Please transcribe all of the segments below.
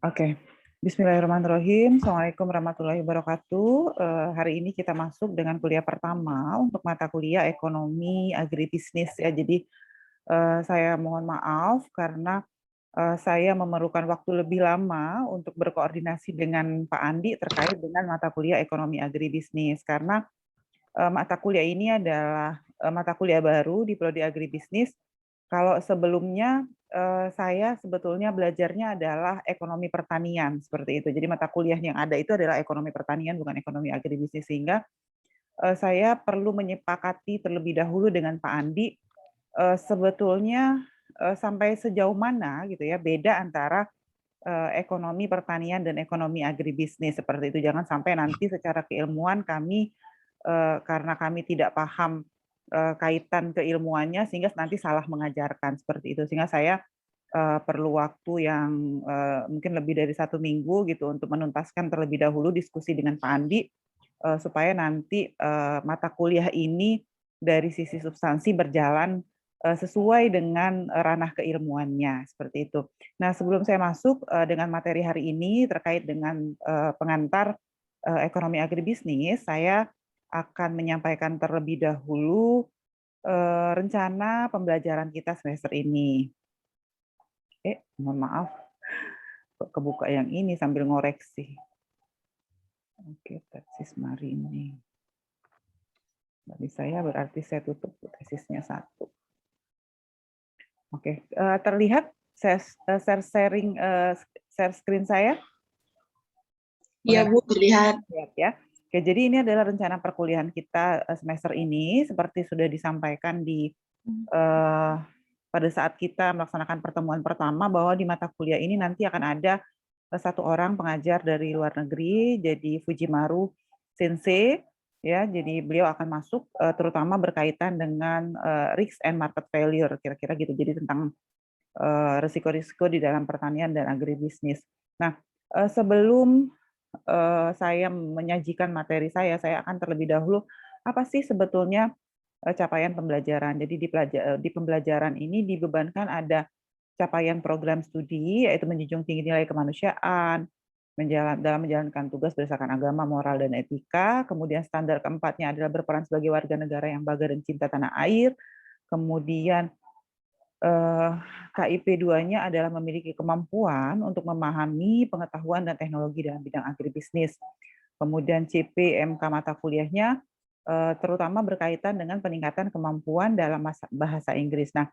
Oke, Bismillahirrahmanirrahim. Assalamualaikum warahmatullahi wabarakatuh. Hari ini kita masuk dengan kuliah pertama untuk mata kuliah ekonomi agribisnis ya. Jadi saya mohon maaf karena saya memerlukan waktu lebih lama untuk berkoordinasi dengan Pak Andi terkait dengan mata kuliah ekonomi agribisnis karena mata kuliah ini adalah mata kuliah baru di prodi agribisnis. Kalau sebelumnya saya sebetulnya belajarnya adalah ekonomi pertanian seperti itu. Jadi mata kuliah yang ada itu adalah ekonomi pertanian bukan ekonomi agribisnis sehingga saya perlu menyepakati terlebih dahulu dengan Pak Andi sebetulnya sampai sejauh mana gitu ya beda antara ekonomi pertanian dan ekonomi agribisnis seperti itu. Jangan sampai nanti secara keilmuan kami karena kami tidak paham kaitan keilmuannya sehingga nanti salah mengajarkan seperti itu. Sehingga saya perlu waktu yang mungkin lebih dari 1 minggu gitu untuk menuntaskan terlebih dahulu diskusi dengan Pak Andi supaya nanti mata kuliah ini dari sisi substansi berjalan sesuai dengan ranah keilmuannya seperti itu. Nah, sebelum saya masuk dengan materi hari ini terkait dengan pengantar ekonomi agribisnis, saya akan menyampaikan terlebih dahulu rencana pembelajaran kita semester ini. Mohon maaf, kebuka yang ini sambil ngoreksi. Oke, tesis Marini. Bagi saya berarti saya tutup tesisnya 1. Oke, terlihat share screen saya? Iya, Bu, terlihat. Lihat ya. Oke, jadi ini adalah rencana perkuliahan kita semester ini seperti sudah disampaikan di pada saat kita melaksanakan pertemuan pertama bahwa di mata kuliah ini nanti akan ada 1 orang pengajar dari luar negeri, jadi Fujimaru Sensei, ya. Jadi beliau akan masuk terutama berkaitan dengan risk and market failure, kira-kira gitu. Jadi tentang risiko-risiko di dalam pertanian dan agribisnis. Nah, sebelum saya menyajikan materi saya akan terlebih dahulu apa sih sebetulnya capaian pembelajaran. Jadi di pembelajaran ini dibebankan ada capaian program studi, yaitu menjunjung tinggi nilai kemanusiaan, dalam menjalankan tugas berdasarkan agama, moral, dan etika. Kemudian standar keempatnya adalah berperan sebagai warga negara yang bangga dan cinta tanah air. Kemudian KIP 2-nya adalah memiliki kemampuan untuk memahami pengetahuan dan teknologi dalam bidang agribisnis. Kemudian CPMK mata kuliahnya terutama berkaitan dengan peningkatan kemampuan dalam bahasa Inggris. Nah,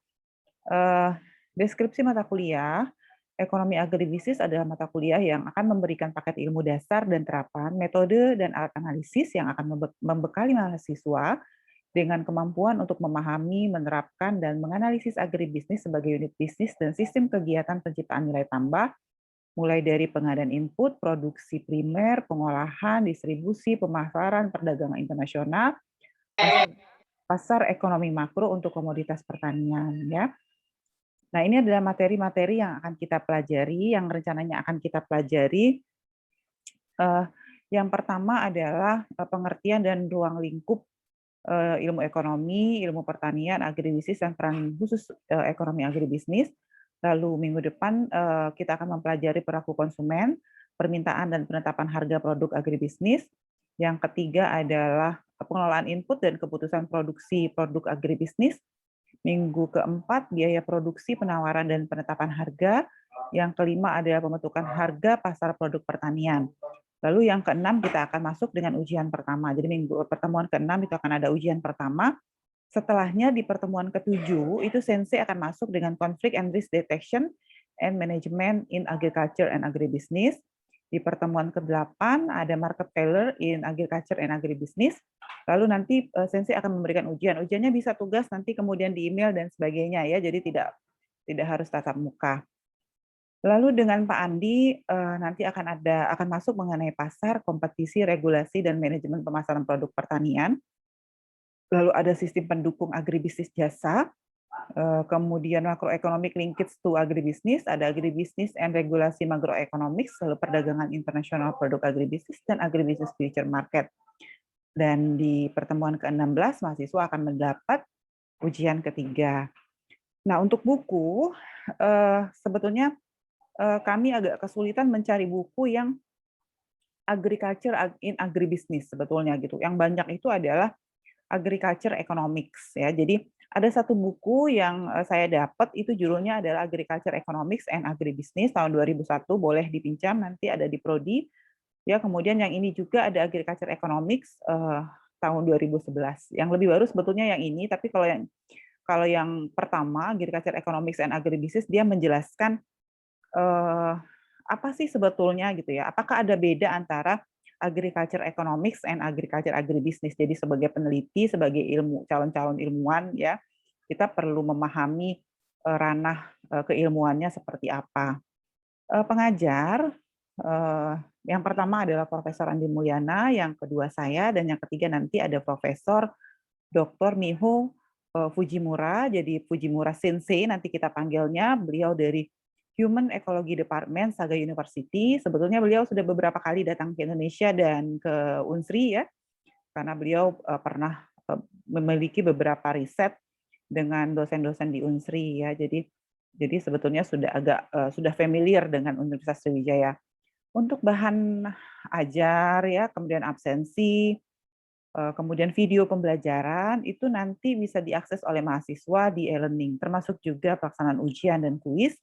deskripsi mata kuliah, ekonomi agribisnis adalah mata kuliah yang akan memberikan paket ilmu dasar dan terapan, metode dan alat analisis yang akan membekali mahasiswa dengan kemampuan untuk memahami, menerapkan, dan menganalisis agribisnis sebagai unit bisnis dan sistem kegiatan penciptaan nilai tambah, mulai dari pengadaan input, produksi primer, pengolahan, distribusi, pemasaran, perdagangan internasional, pasar ekonomi makro untuk komoditas pertanian. Ya. Nah, ini adalah materi-materi yang akan kita pelajari, yang rencananya akan kita pelajari. Yang pertama adalah pengertian dan ruang lingkup ilmu ekonomi, ilmu pertanian, agribisnis, dan peran khusus ekonomi agribisnis. Lalu minggu depan kita akan mempelajari perilaku konsumen, permintaan dan penetapan harga produk agribisnis. Yang ketiga adalah pengelolaan input dan keputusan produksi produk agribisnis. Minggu keempat, biaya produksi, penawaran, dan penetapan harga. Yang kelima adalah pembentukan harga pasar produk pertanian. Lalu yang keenam kita akan masuk dengan ujian pertama. Jadi pertemuan keenam itu akan ada ujian pertama. Setelahnya di pertemuan ketujuh itu Sensei akan masuk dengan conflict and risk detection and management in agriculture and agribusiness. Di pertemuan ke-8 ada market failure in agriculture and agribusiness. Lalu nanti Sensei akan memberikan ujian. Ujiannya bisa tugas nanti kemudian di email dan sebagainya ya. Jadi tidak harus tatap muka. Lalu dengan Pak Andi nanti akan masuk mengenai pasar, kompetisi, regulasi, dan manajemen pemasaran produk pertanian. Lalu ada sistem pendukung agribisnis jasa, kemudian macroeconomic linkage to agribisnis, ada agribisnis and regulasi makroeconomics, lalu perdagangan internasional produk agribisnis, dan agribisnis future market. Dan di pertemuan ke-16 mahasiswa akan mendapat ujian ketiga. Nah, untuk buku sebetulnya kami agak kesulitan mencari buku yang agriculture in agribusiness sebetulnya gitu. Yang banyak itu adalah agriculture economics ya. Jadi ada satu buku yang saya dapat itu judulnya adalah Agriculture Economics and Agribusiness tahun 2001, boleh dipinjam nanti ada di Prodi. Ya, kemudian yang ini juga ada Agriculture Economics tahun 2011. Yang lebih baru sebetulnya yang ini, tapi kalau yang pertama Agriculture Economics and Agribusiness dia menjelaskan apa sih sebetulnya gitu ya? Apakah ada beda antara agriculture economics and agriculture agribusiness? Jadi sebagai peneliti, sebagai calon-calon ilmuwan ya, kita perlu memahami ranah keilmuannya seperti apa. Pengajar yang pertama adalah Profesor Andi Mulyana, yang kedua saya, dan yang ketiga nanti ada Profesor Dr. Miho Fujimura. Jadi Fujimura Sensei nanti kita panggilnya. Beliau dari Human Ecology Department Saga University. Sebetulnya beliau sudah beberapa kali datang ke Indonesia dan ke Unsri ya, karena beliau pernah memiliki beberapa riset dengan dosen-dosen di Unsri ya. Jadi sebetulnya sudah familiar dengan Universitas Sriwijaya. Untuk bahan ajar ya, kemudian absensi, kemudian video pembelajaran itu nanti bisa diakses oleh mahasiswa di e-learning, termasuk juga pelaksanaan ujian dan kuis.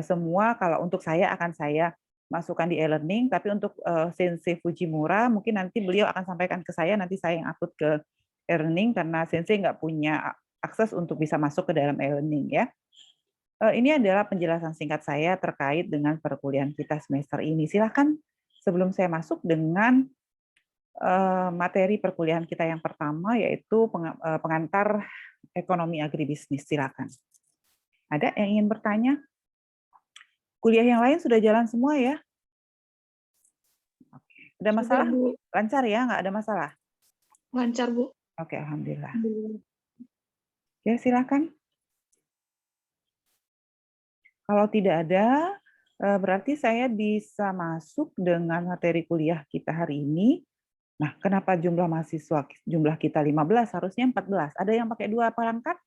Semua kalau untuk saya akan saya masukkan di e-learning, tapi untuk Sensei Fujimura mungkin nanti beliau akan sampaikan ke saya, nanti saya yang upload ke e-learning karena Sensei nggak punya akses untuk bisa masuk ke dalam e-learning ya. Ini adalah penjelasan singkat saya terkait dengan perkuliahan kita semester ini. Silakan sebelum saya masuk dengan materi perkuliahan kita yang pertama, yaitu pengantar ekonomi agribisnis. Silakan. Ada yang ingin bertanya? Kuliah yang lain sudah jalan semua ya? Oke. Ada masalah? Sudah, Bu. Lancar ya? Nggak ada masalah? Lancar, Bu. Oke, alhamdulillah. Ya, silakan. Kalau tidak ada, berarti saya bisa masuk dengan materi kuliah kita hari ini. Nah, kenapa jumlah kita 15, harusnya 14? Ada yang pakai 2 perangkat?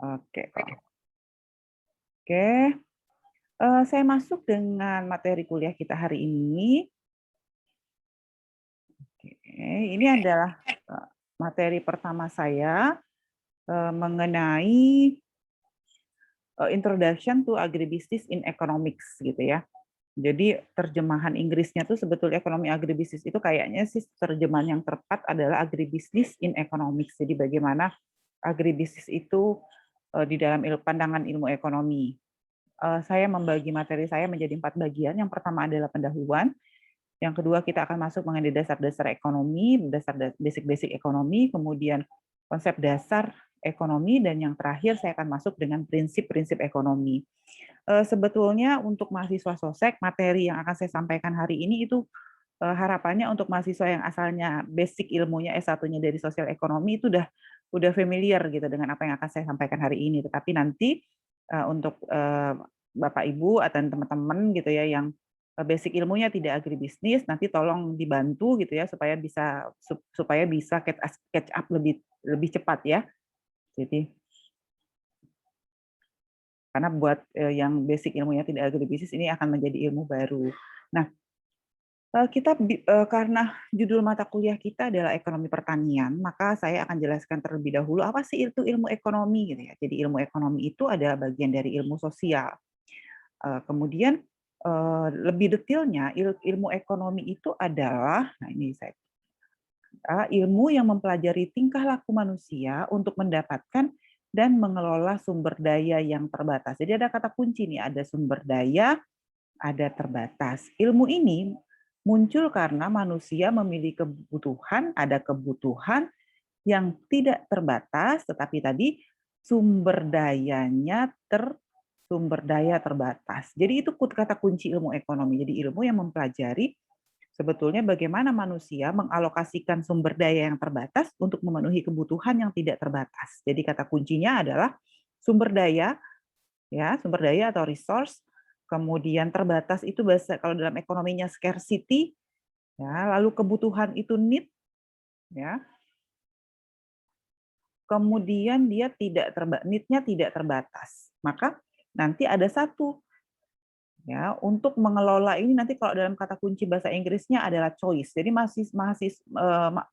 Oke. Oke. Saya masuk dengan materi kuliah kita hari ini. Oke, ini adalah materi pertama saya mengenai Introduction to Agribusiness in Economics gitu ya. Jadi terjemahan Inggrisnya tuh sebetulnya ekonomi agribisnis itu kayaknya sih terjemahan yang tepat adalah agribisnis in economics. Jadi bagaimana agribisnis itu di dalam pandangan ilmu ekonomi. Saya membagi materi saya menjadi 4 bagian. Yang pertama adalah pendahuluan. Yang kedua kita akan masuk mengenai dasar-dasar ekonomi, basic-basic ekonomi, kemudian konsep dasar ekonomi, dan yang terakhir saya akan masuk dengan prinsip-prinsip ekonomi. Sebetulnya untuk mahasiswa sosek, materi yang akan saya sampaikan hari ini itu harapannya untuk mahasiswa yang asalnya basic ilmunya S1-nya dari sosial ekonomi itu udah familiar gitu dengan apa yang akan saya sampaikan hari ini. Tetapi nanti untuk Bapak Ibu atau teman-teman gitu ya yang basic ilmunya tidak agribisnis, nanti tolong dibantu gitu ya supaya bisa catch up lebih cepat ya. Jadi karena buat yang basic ilmunya tidak agribisnis ini akan menjadi ilmu baru. Nah, karena judul mata kuliah kita adalah ekonomi pertanian, maka saya akan jelaskan terlebih dahulu apa sih itu ilmu ekonomi gitu ya. Jadi ilmu ekonomi itu adalah bagian dari ilmu sosial. Kemudian lebih detailnya ilmu ekonomi itu adalah, nah ini saya ilmu yang mempelajari tingkah laku manusia untuk mendapatkan dan mengelola sumber daya yang terbatas. Jadi ada kata kunci nih, ada sumber daya, ada terbatas. Ilmu ini muncul karena manusia memiliki kebutuhan, ada kebutuhan yang tidak terbatas, tetapi tadi sumber daya terbatas. Jadi itu kata kunci ilmu ekonomi. Jadi ilmu yang mempelajari sebetulnya bagaimana manusia mengalokasikan sumber daya yang terbatas untuk memenuhi kebutuhan yang tidak terbatas. Jadi kata kuncinya adalah sumber daya, ya, sumber daya atau resource. Kemudian terbatas itu bahasa kalau dalam ekonominya scarcity, ya, lalu kebutuhan itu need, ya. kemudian dia need-nya tidak terbatas. Maka nanti ada satu, ya, untuk mengelola ini nanti kalau dalam kata kunci bahasa Inggrisnya adalah choice. Jadi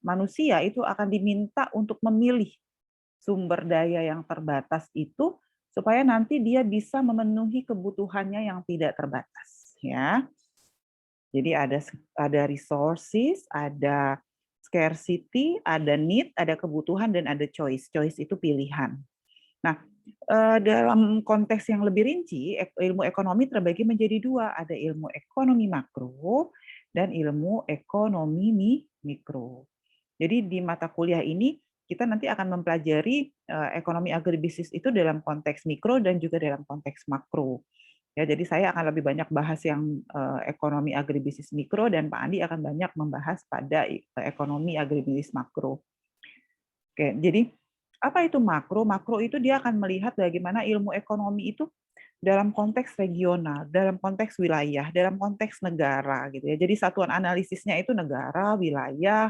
manusia itu akan diminta untuk memilih sumber daya yang terbatas itu supaya nanti dia bisa memenuhi kebutuhannya yang tidak terbatas, ya. Jadi ada resources, ada scarcity, ada need, ada kebutuhan, dan ada choice. Choice itu pilihan. Nah, dalam konteks yang lebih rinci, ilmu ekonomi terbagi menjadi dua. Ada ilmu ekonomi makro dan ilmu ekonomi mikro. Jadi di mata kuliah ini kita nanti akan mempelajari ekonomi agribisnis itu dalam konteks mikro dan juga dalam konteks makro. Ya, jadi saya akan lebih banyak bahas yang ekonomi agribisnis mikro dan Pak Andi akan banyak membahas pada ekonomi agribisnis makro. Oke, jadi apa itu makro? Makro itu dia akan melihat bagaimana ilmu ekonomi itu dalam konteks regional, dalam konteks wilayah, dalam konteks negara gitu ya. Jadi satuan analisisnya itu negara, wilayah.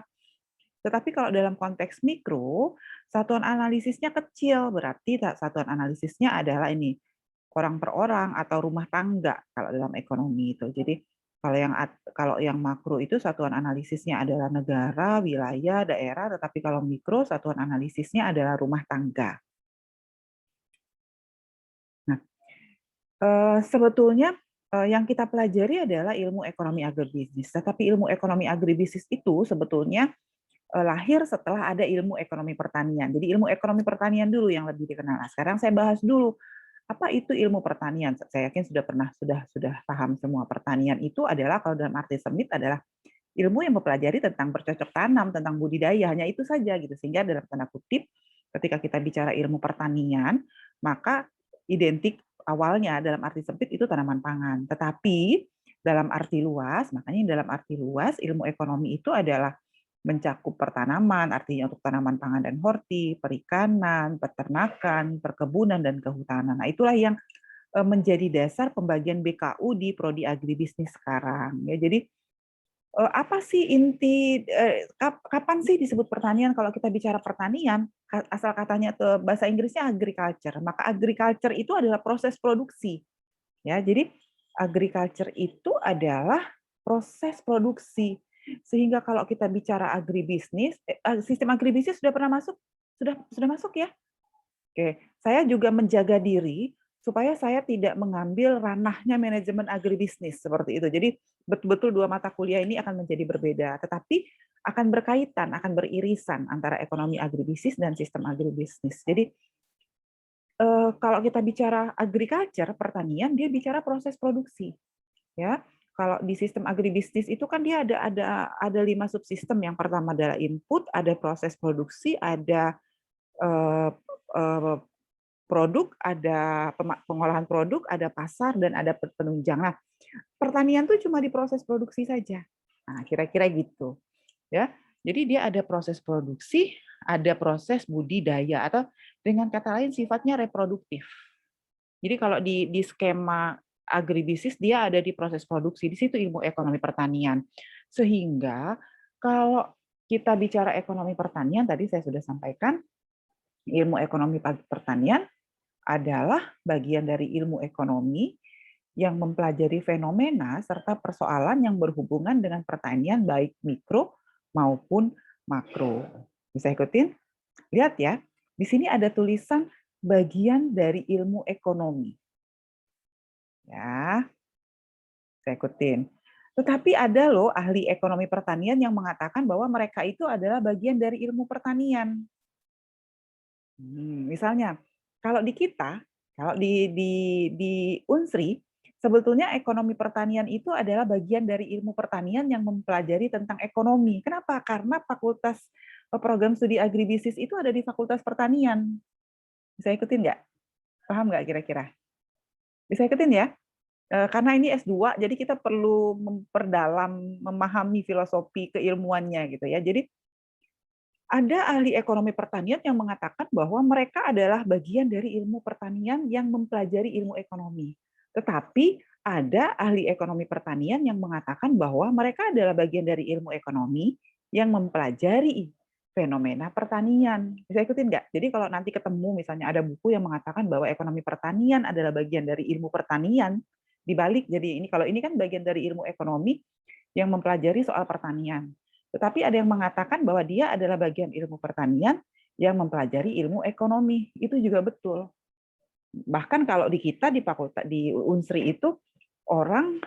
Tetapi kalau dalam konteks mikro, satuan analisisnya kecil, berarti satuan analisisnya adalah ini orang per orang atau rumah tangga kalau dalam ekonomi itu. Jadi kalau yang makro itu satuan analisisnya adalah negara, wilayah, daerah, tetapi kalau mikro satuan analisisnya adalah rumah tangga. Nah, sebetulnya yang kita pelajari adalah ilmu ekonomi agribisnis. Tetapi ilmu ekonomi agribisnis itu sebetulnya lahir setelah ada ilmu ekonomi pertanian. Jadi ilmu ekonomi pertanian dulu yang lebih dikenal. Nah, sekarang saya bahas dulu apa itu ilmu pertanian. Saya yakin sudah paham semua. Pertanian itu adalah kalau dalam arti sempit adalah ilmu yang mempelajari tentang bercocok tanam, tentang budidaya, hanya itu saja gitu. Sehingga dalam tanda kutip ketika kita bicara ilmu pertanian, maka identik awalnya dalam arti sempit itu tanaman pangan. Tetapi dalam arti luas, makanya dalam arti luas ilmu ekonomi itu adalah mencakup pertanaman, artinya untuk tanaman pangan dan horti, perikanan, peternakan, perkebunan, dan kehutanan. Nah, itulah yang menjadi dasar pembagian BKU di Prodi Agribisnis sekarang. Ya, jadi apa sih inti, kapan sih disebut pertanian? Kalau kita bicara pertanian, asal katanya bahasa Inggrisnya agriculture, maka agriculture itu adalah proses produksi. Ya, jadi agriculture itu adalah proses produksi. Sehingga kalau kita bicara agribisnis, sistem agribisnis sudah pernah masuk? Sudah masuk ya? Oke, saya juga menjaga diri supaya saya tidak mengambil ranahnya manajemen agribisnis seperti itu. Jadi betul-betul dua mata kuliah ini akan menjadi berbeda, tetapi akan berkaitan, akan beririsan antara ekonomi agribisnis dan sistem agribisnis. Jadi kalau kita bicara agriculture, pertanian, dia bicara proses produksi, ya. Kalau di sistem agribisnis itu kan dia ada 5 subsistem. Yang pertama adalah input, ada proses produksi, ada produk, ada pengolahan produk, ada pasar, dan ada penunjang. Nah, pertanian tuh cuma di proses produksi saja. Nah, kira-kira gitu, ya. Jadi dia ada proses produksi, ada proses budidaya, atau dengan kata lain sifatnya reproduktif. Jadi kalau di skema agribisnis dia ada di proses produksi, di situ ilmu ekonomi pertanian. Sehingga kalau kita bicara ekonomi pertanian, tadi saya sudah sampaikan, ilmu ekonomi pertanian adalah bagian dari ilmu ekonomi yang mempelajari fenomena serta persoalan yang berhubungan dengan pertanian baik mikro maupun makro. Bisa ikutin? Lihat ya, di sini ada tulisan bagian dari ilmu ekonomi. Ya, saya ikutin. Tetapi ada loh ahli ekonomi pertanian yang mengatakan bahwa mereka itu adalah bagian dari ilmu pertanian. Misalnya, kalau di kita, kalau di Unsri, sebetulnya ekonomi pertanian itu adalah bagian dari ilmu pertanian yang mempelajari tentang ekonomi. Kenapa? Karena fakultas program studi agribisnis itu ada di Fakultas Pertanian. Bisa ikutin nggak? Paham nggak kira-kira? Bisa ikutin ya? Karena ini S2, jadi kita perlu memperdalam, memahami filosofi keilmuannya gitu ya. Jadi ada ahli ekonomi pertanian yang mengatakan bahwa mereka adalah bagian dari ilmu pertanian yang mempelajari ilmu ekonomi. Tetapi ada ahli ekonomi pertanian yang mengatakan bahwa mereka adalah bagian dari ilmu ekonomi yang mempelajari fenomena pertanian. Bisa ikutin nggak? Jadi kalau nanti ketemu misalnya ada buku yang mengatakan bahwa ekonomi pertanian adalah bagian dari ilmu pertanian, dibalik jadi ini kalau ini kan bagian dari ilmu ekonomi yang mempelajari soal pertanian. Tetapi ada yang mengatakan bahwa dia adalah bagian ilmu pertanian yang mempelajari ilmu ekonomi. Itu juga betul. Bahkan kalau di kita di fakultas di Unsri itu orang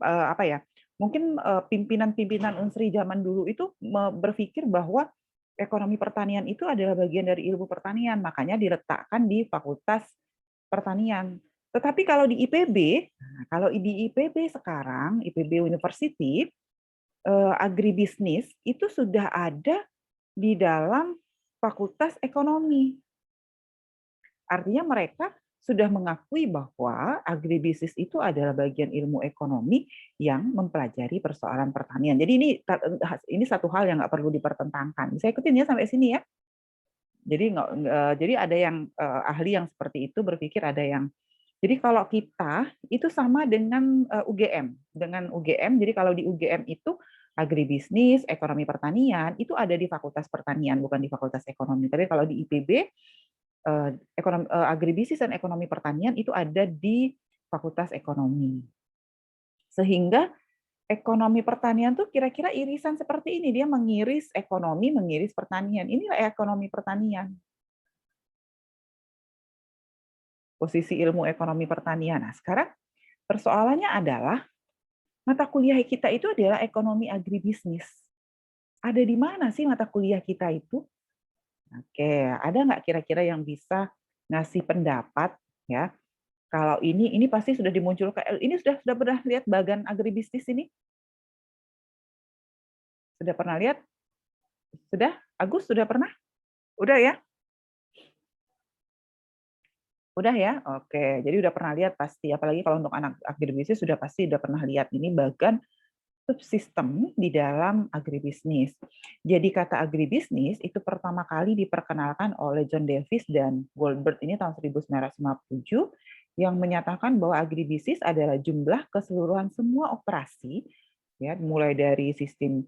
apa ya? Mungkin pimpinan-pimpinan Unsri zaman dulu itu berpikir bahwa ekonomi pertanian itu adalah bagian dari ilmu pertanian, makanya diletakkan di Fakultas Pertanian. Tetapi kalau di IPB, kalau di IPB sekarang, IPB University, agribisnis itu sudah ada di dalam Fakultas Ekonomi. Artinya mereka sudah mengakui bahwa agribisnis itu adalah bagian ilmu ekonomi yang mempelajari persoalan pertanian. Jadi ini satu hal yang nggak perlu dipertentangkan. Saya ikutin ya sampai sini ya. Jadi ada yang ahli yang seperti itu berpikir ada yang. Jadi kalau kita itu sama dengan UGM. Jadi kalau di UGM itu agribisnis, ekonomi pertanian itu ada di Fakultas Pertanian bukan di Fakultas Ekonomi. Tapi kalau di IPB agribisnis dan ekonomi pertanian itu ada di Fakultas Ekonomi. Sehingga ekonomi pertanian tuh kira-kira irisan seperti ini, dia mengiris ekonomi, mengiris pertanian. Inilah ekonomi pertanian. Posisi ilmu ekonomi pertanian. Nah, sekarang persoalannya adalah mata kuliah kita itu adalah ekonomi agribisnis. Ada di mana sih mata kuliah kita itu? Oke, ada nggak kira-kira yang bisa ngasih pendapat ya? Kalau ini pasti sudah dimunculkan. Ini sudah pernah lihat bagan agribisnis ini? Sudah pernah lihat? Sudah? Agus sudah pernah? Udah ya? Udah ya? Oke, jadi udah pernah lihat pasti. Apalagi kalau untuk anak agribisnis sudah pasti udah pernah lihat ini bagan subsistem di dalam agribisnis. Jadi kata agribisnis itu pertama kali diperkenalkan oleh John Davis dan Goldberg ini tahun 1957 yang menyatakan bahwa agribisnis adalah jumlah keseluruhan semua operasi ya mulai dari sistem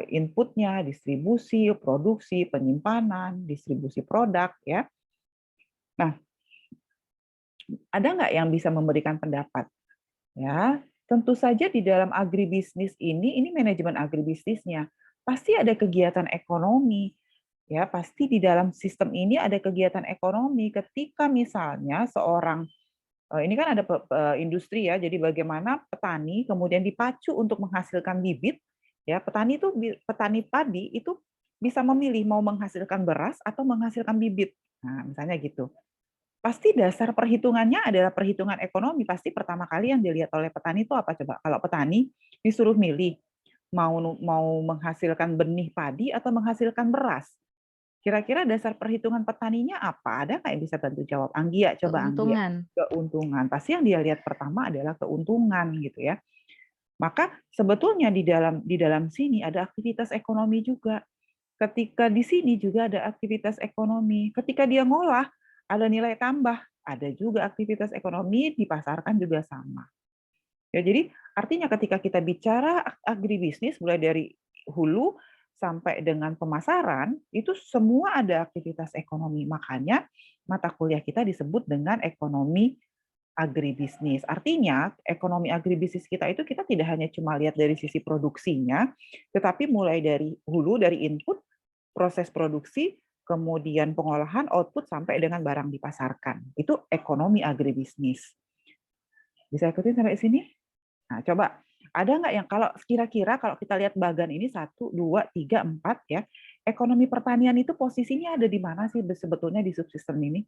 inputnya, distribusi, produksi, penyimpanan, distribusi produk ya. Nah, ada nggak yang bisa memberikan pendapat? Ya, tentu saja di dalam agribisnis ini manajemen agribisnisnya pasti ada kegiatan ekonomi. Ya, pasti di dalam sistem ini ada kegiatan ekonomi. Ketika misalnya seorang ini kan ada industri ya, jadi bagaimana petani kemudian dipacu untuk menghasilkan bibit. Ya, petani padi itu bisa memilih mau menghasilkan beras atau menghasilkan bibit. Nah, misalnya gitu. Pasti dasar perhitungannya adalah perhitungan ekonomi. Pasti pertama kali yang dilihat oleh petani itu apa coba? Kalau petani disuruh milih mau menghasilkan benih padi atau menghasilkan beras. Kira-kira dasar perhitungan petaninya apa? Ada nggak yang bisa bantu jawab? Anggia, coba Anggia. Keuntungan. Keuntungan. Pasti yang dia lihat pertama adalah keuntungan gitu ya. Maka sebetulnya di dalam sini ada aktivitas ekonomi juga. Ketika di sini juga ada aktivitas ekonomi. Ketika dia ngolah, ada nilai tambah. Ada juga aktivitas ekonomi, dipasarkan juga sama. Ya, jadi artinya ketika kita bicara agribisnis, mulai dari hulu sampai dengan pemasaran, itu semua ada aktivitas ekonomi. Makanya mata kuliah kita disebut dengan ekonomi agribisnis. Artinya, ekonomi agribisnis kita itu kita tidak hanya cuma lihat dari sisi produksinya, tetapi mulai dari hulu, dari input, proses produksi, kemudian pengolahan, output, sampai dengan barang dipasarkan. Itu ekonomi agribisnis. Bisa ikutin sampai sini? Nah, coba. Ada nggak yang kalau kira-kira kalau kita lihat bagan ini 1, 2, 3, 4 ya, ekonomi pertanian itu posisinya ada di mana sih sebetulnya di subsistem ini?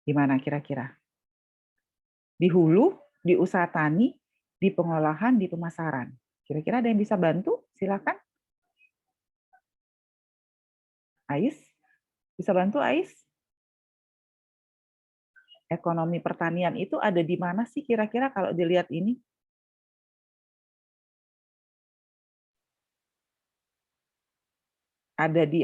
Di mana kira-kira? Di hulu, di usaha tani, di pengolahan, di pemasaran. Kira-kira ada yang bisa bantu? Silakan. Ais, bisa bantu Ais? Ekonomi pertanian itu ada di mana sih kira-kira kalau dilihat ini?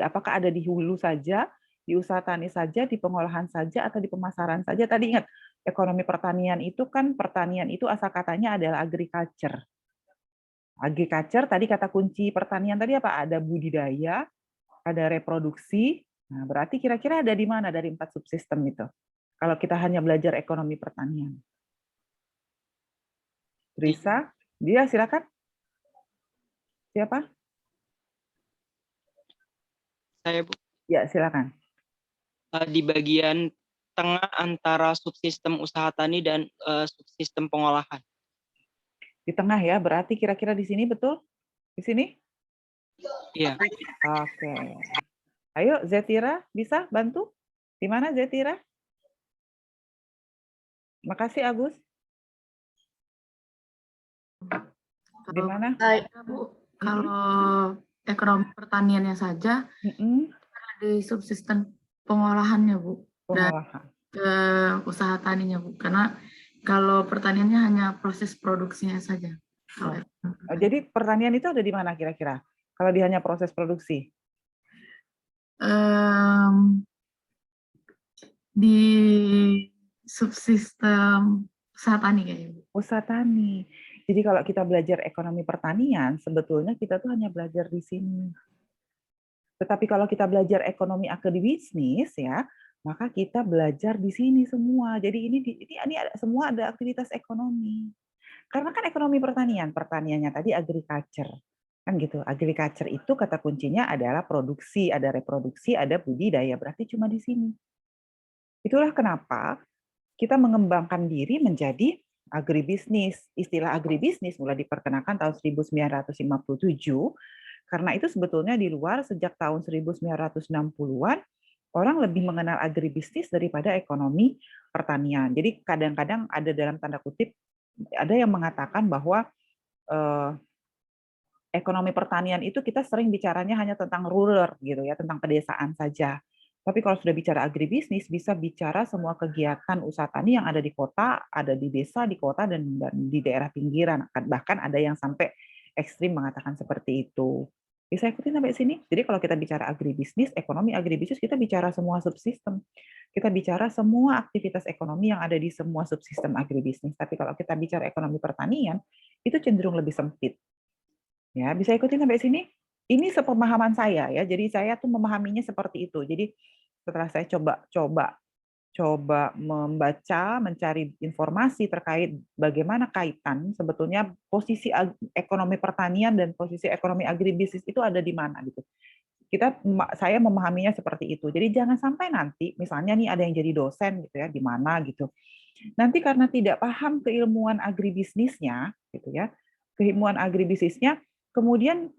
Apakah ada di hulu saja, di usaha tani saja, di pengolahan saja, atau di pemasaran saja? Tadi ingat, ekonomi pertanian itu kan pertanian itu asal katanya adalah agriculture. Agriculture tadi kata kunci pertanian tadi apa? Ada budidaya, ada reproduksi. Nah, berarti kira-kira ada di mana dari 4 subsistem itu? Kalau kita hanya belajar ekonomi pertanian. Risa, dia silakan. Siapa? Saya, Bu. Ya, silakan. Di bagian tengah antara subsistem usaha tani dan subsistem pengolahan. Di tengah ya, berarti kira-kira di sini betul? Di sini? Iya. Oke. Ayo, Zetira, bisa bantu? Di mana Zetira? Makasih, Agus. Di mana? Bu, kalau ekonomi pertaniannya saja, di subsistem pengolahannya, Bu. Pengolahan. Ke usaha taninya, Bu. Karena kalau pertaniannya hanya proses produksinya saja. Jadi pertanian itu ada di mana kira-kira? Kalau dia hanya proses produksi? Di subsistem usaha tani kayaknya, Bu. Usaha tani. Jadi kalau kita belajar ekonomi pertanian, sebetulnya kita tuh hanya belajar di sini. Tetapi kalau kita belajar ekonomi agribisnis, ya, maka kita belajar di sini semua. Jadi ini semua ada aktivitas ekonomi. Karena kan ekonomi pertanian, pertaniannya tadi agriculture. Kan gitu. Agriculture itu kata kuncinya adalah produksi, ada reproduksi, ada budidaya. Berarti cuma di sini. Itulah kenapa kita mengembangkan diri menjadi agribisnis. Istilah agribisnis mulai diperkenalkan tahun 1957, karena itu sebetulnya di luar sejak tahun 1960-an, orang lebih mengenal agribisnis daripada ekonomi pertanian. Jadi kadang-kadang ada dalam tanda kutip, ada yang mengatakan bahwa ekonomi pertanian itu kita sering bicaranya hanya tentang rural gitu ya, tentang pedesaan saja. Tapi kalau sudah bicara agribisnis, bisa bicara semua kegiatan usaha tani yang ada di kota, ada di desa, di kota, dan di daerah pinggiran. Bahkan ada yang sampai ekstrim mengatakan seperti itu. Bisa ikutin sampai sini? Jadi kalau kita bicara agribisnis, ekonomi agribisnis, kita bicara semua subsistem. Kita bicara semua aktivitas ekonomi yang ada di semua subsistem agribisnis. Tapi kalau kita bicara ekonomi pertanian, itu cenderung lebih sempit. Ya, bisa ikutin sampai sini? Ini sepemahaman saya ya. Jadi saya tuh memahaminya seperti itu. Jadi setelah saya coba membaca, mencari informasi terkait bagaimana kaitan sebetulnya posisi ekonomi pertanian dan posisi ekonomi agribisnis itu ada di mana gitu. Saya memahaminya seperti itu. Jadi jangan sampai nanti misalnya nih ada yang jadi dosen gitu ya di mana gitu. Nanti karena tidak paham keilmuan agribisnisnya gitu ya. Keilmuan agribisnisnya kemudian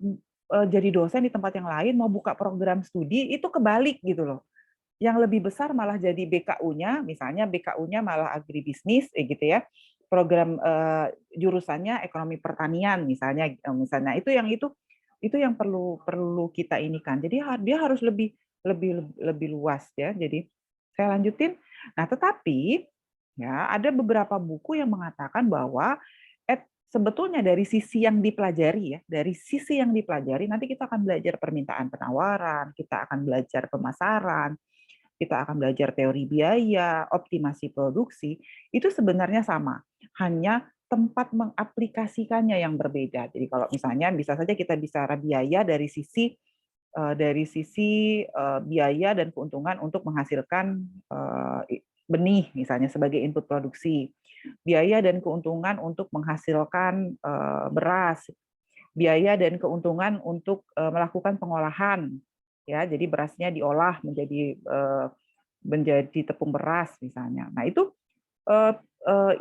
jadi dosen di tempat yang lain mau buka program studi itu kebalik gitu loh. Yang lebih besar malah jadi BKU-nya, misalnya BKU-nya malah agribisnis gitu ya. Program jurusannya ekonomi pertanian misalnya itu yang perlu kita inikan. Jadi dia harus lebih luas ya. Jadi saya lanjutin. Nah, tetapi ya ada beberapa buku yang mengatakan bahwa sebetulnya dari sisi yang dipelajari ya, dari sisi yang dipelajari nanti kita akan belajar permintaan penawaran, kita akan belajar pemasaran, kita akan belajar teori biaya, optimasi produksi, itu sebenarnya sama. Hanya tempat mengaplikasikannya yang berbeda. Jadi kalau misalnya bisa saja kita bicara biaya dari sisi biaya dan keuntungan untuk menghasilkan benih misalnya sebagai input produksi, biaya dan keuntungan untuk menghasilkan beras, biaya dan keuntungan untuk melakukan pengolahan, ya jadi berasnya diolah menjadi tepung beras misalnya. Nah itu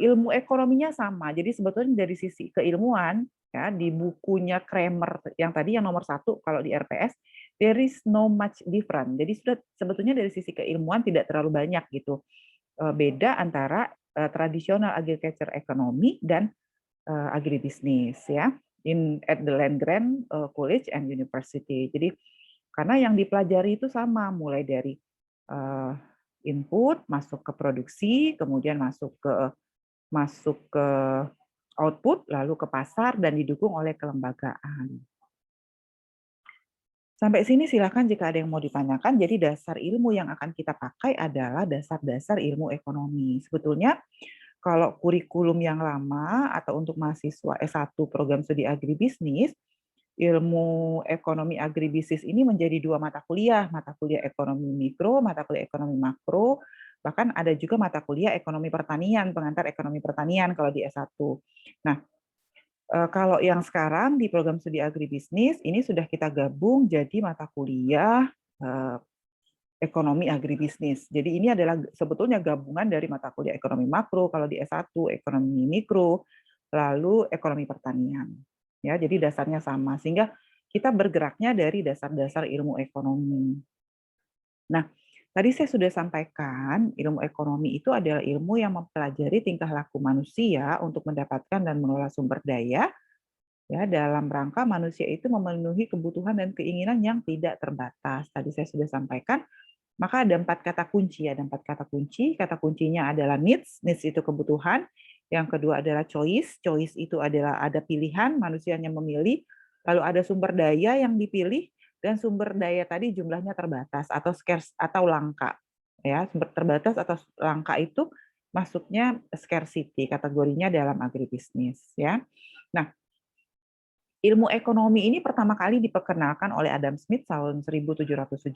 ilmu ekonominya sama. Jadi sebetulnya dari sisi keilmuan ya di bukunya Kramer yang tadi yang nomor 1 kalau di RPS, there is no much different. Jadi sudah sebetulnya dari sisi keilmuan tidak terlalu banyak gitu. Beda antara tradisional agriculture economy dan agribisnis ya at the land grant college and university. Jadi karena yang dipelajari itu sama mulai dari input masuk ke produksi, kemudian masuk ke output, lalu ke pasar dan didukung oleh kelembagaan. Sampai sini silakan jika ada yang mau ditanyakan. Jadi dasar ilmu yang akan kita pakai adalah dasar-dasar ilmu ekonomi. Sebetulnya kalau kurikulum yang lama atau untuk mahasiswa S1 program studi agribisnis, ilmu ekonomi agribisnis ini menjadi 2 mata kuliah ekonomi mikro, mata kuliah ekonomi makro, bahkan ada juga mata kuliah ekonomi pertanian, pengantar ekonomi pertanian kalau di S1. Nah, kalau yang sekarang di program studi agribisnis, ini sudah kita gabung jadi mata kuliah ekonomi agribisnis. Jadi ini adalah sebetulnya gabungan dari mata kuliah ekonomi makro, kalau di S1 ekonomi mikro, lalu ekonomi pertanian. Ya, jadi dasarnya sama, sehingga kita bergeraknya dari dasar-dasar ilmu ekonomi. Nah, tadi saya sudah sampaikan, ilmu ekonomi itu adalah ilmu yang mempelajari tingkah laku manusia untuk mendapatkan dan mengelola sumber daya, ya, dalam rangka manusia itu memenuhi kebutuhan dan keinginan yang tidak terbatas. Tadi saya sudah sampaikan, maka ada 4 kata kunci, kata kuncinya adalah needs itu kebutuhan, yang kedua adalah choice itu adalah ada pilihan, manusianya memilih, lalu ada sumber daya yang dipilih, dan sumber daya tadi jumlahnya terbatas atau scarce atau langka. Ya, sumber terbatas atau langka itu masuknya scarcity, kategorinya dalam agribisnis, ya. Nah, ilmu ekonomi ini pertama kali diperkenalkan oleh Adam Smith tahun 1776.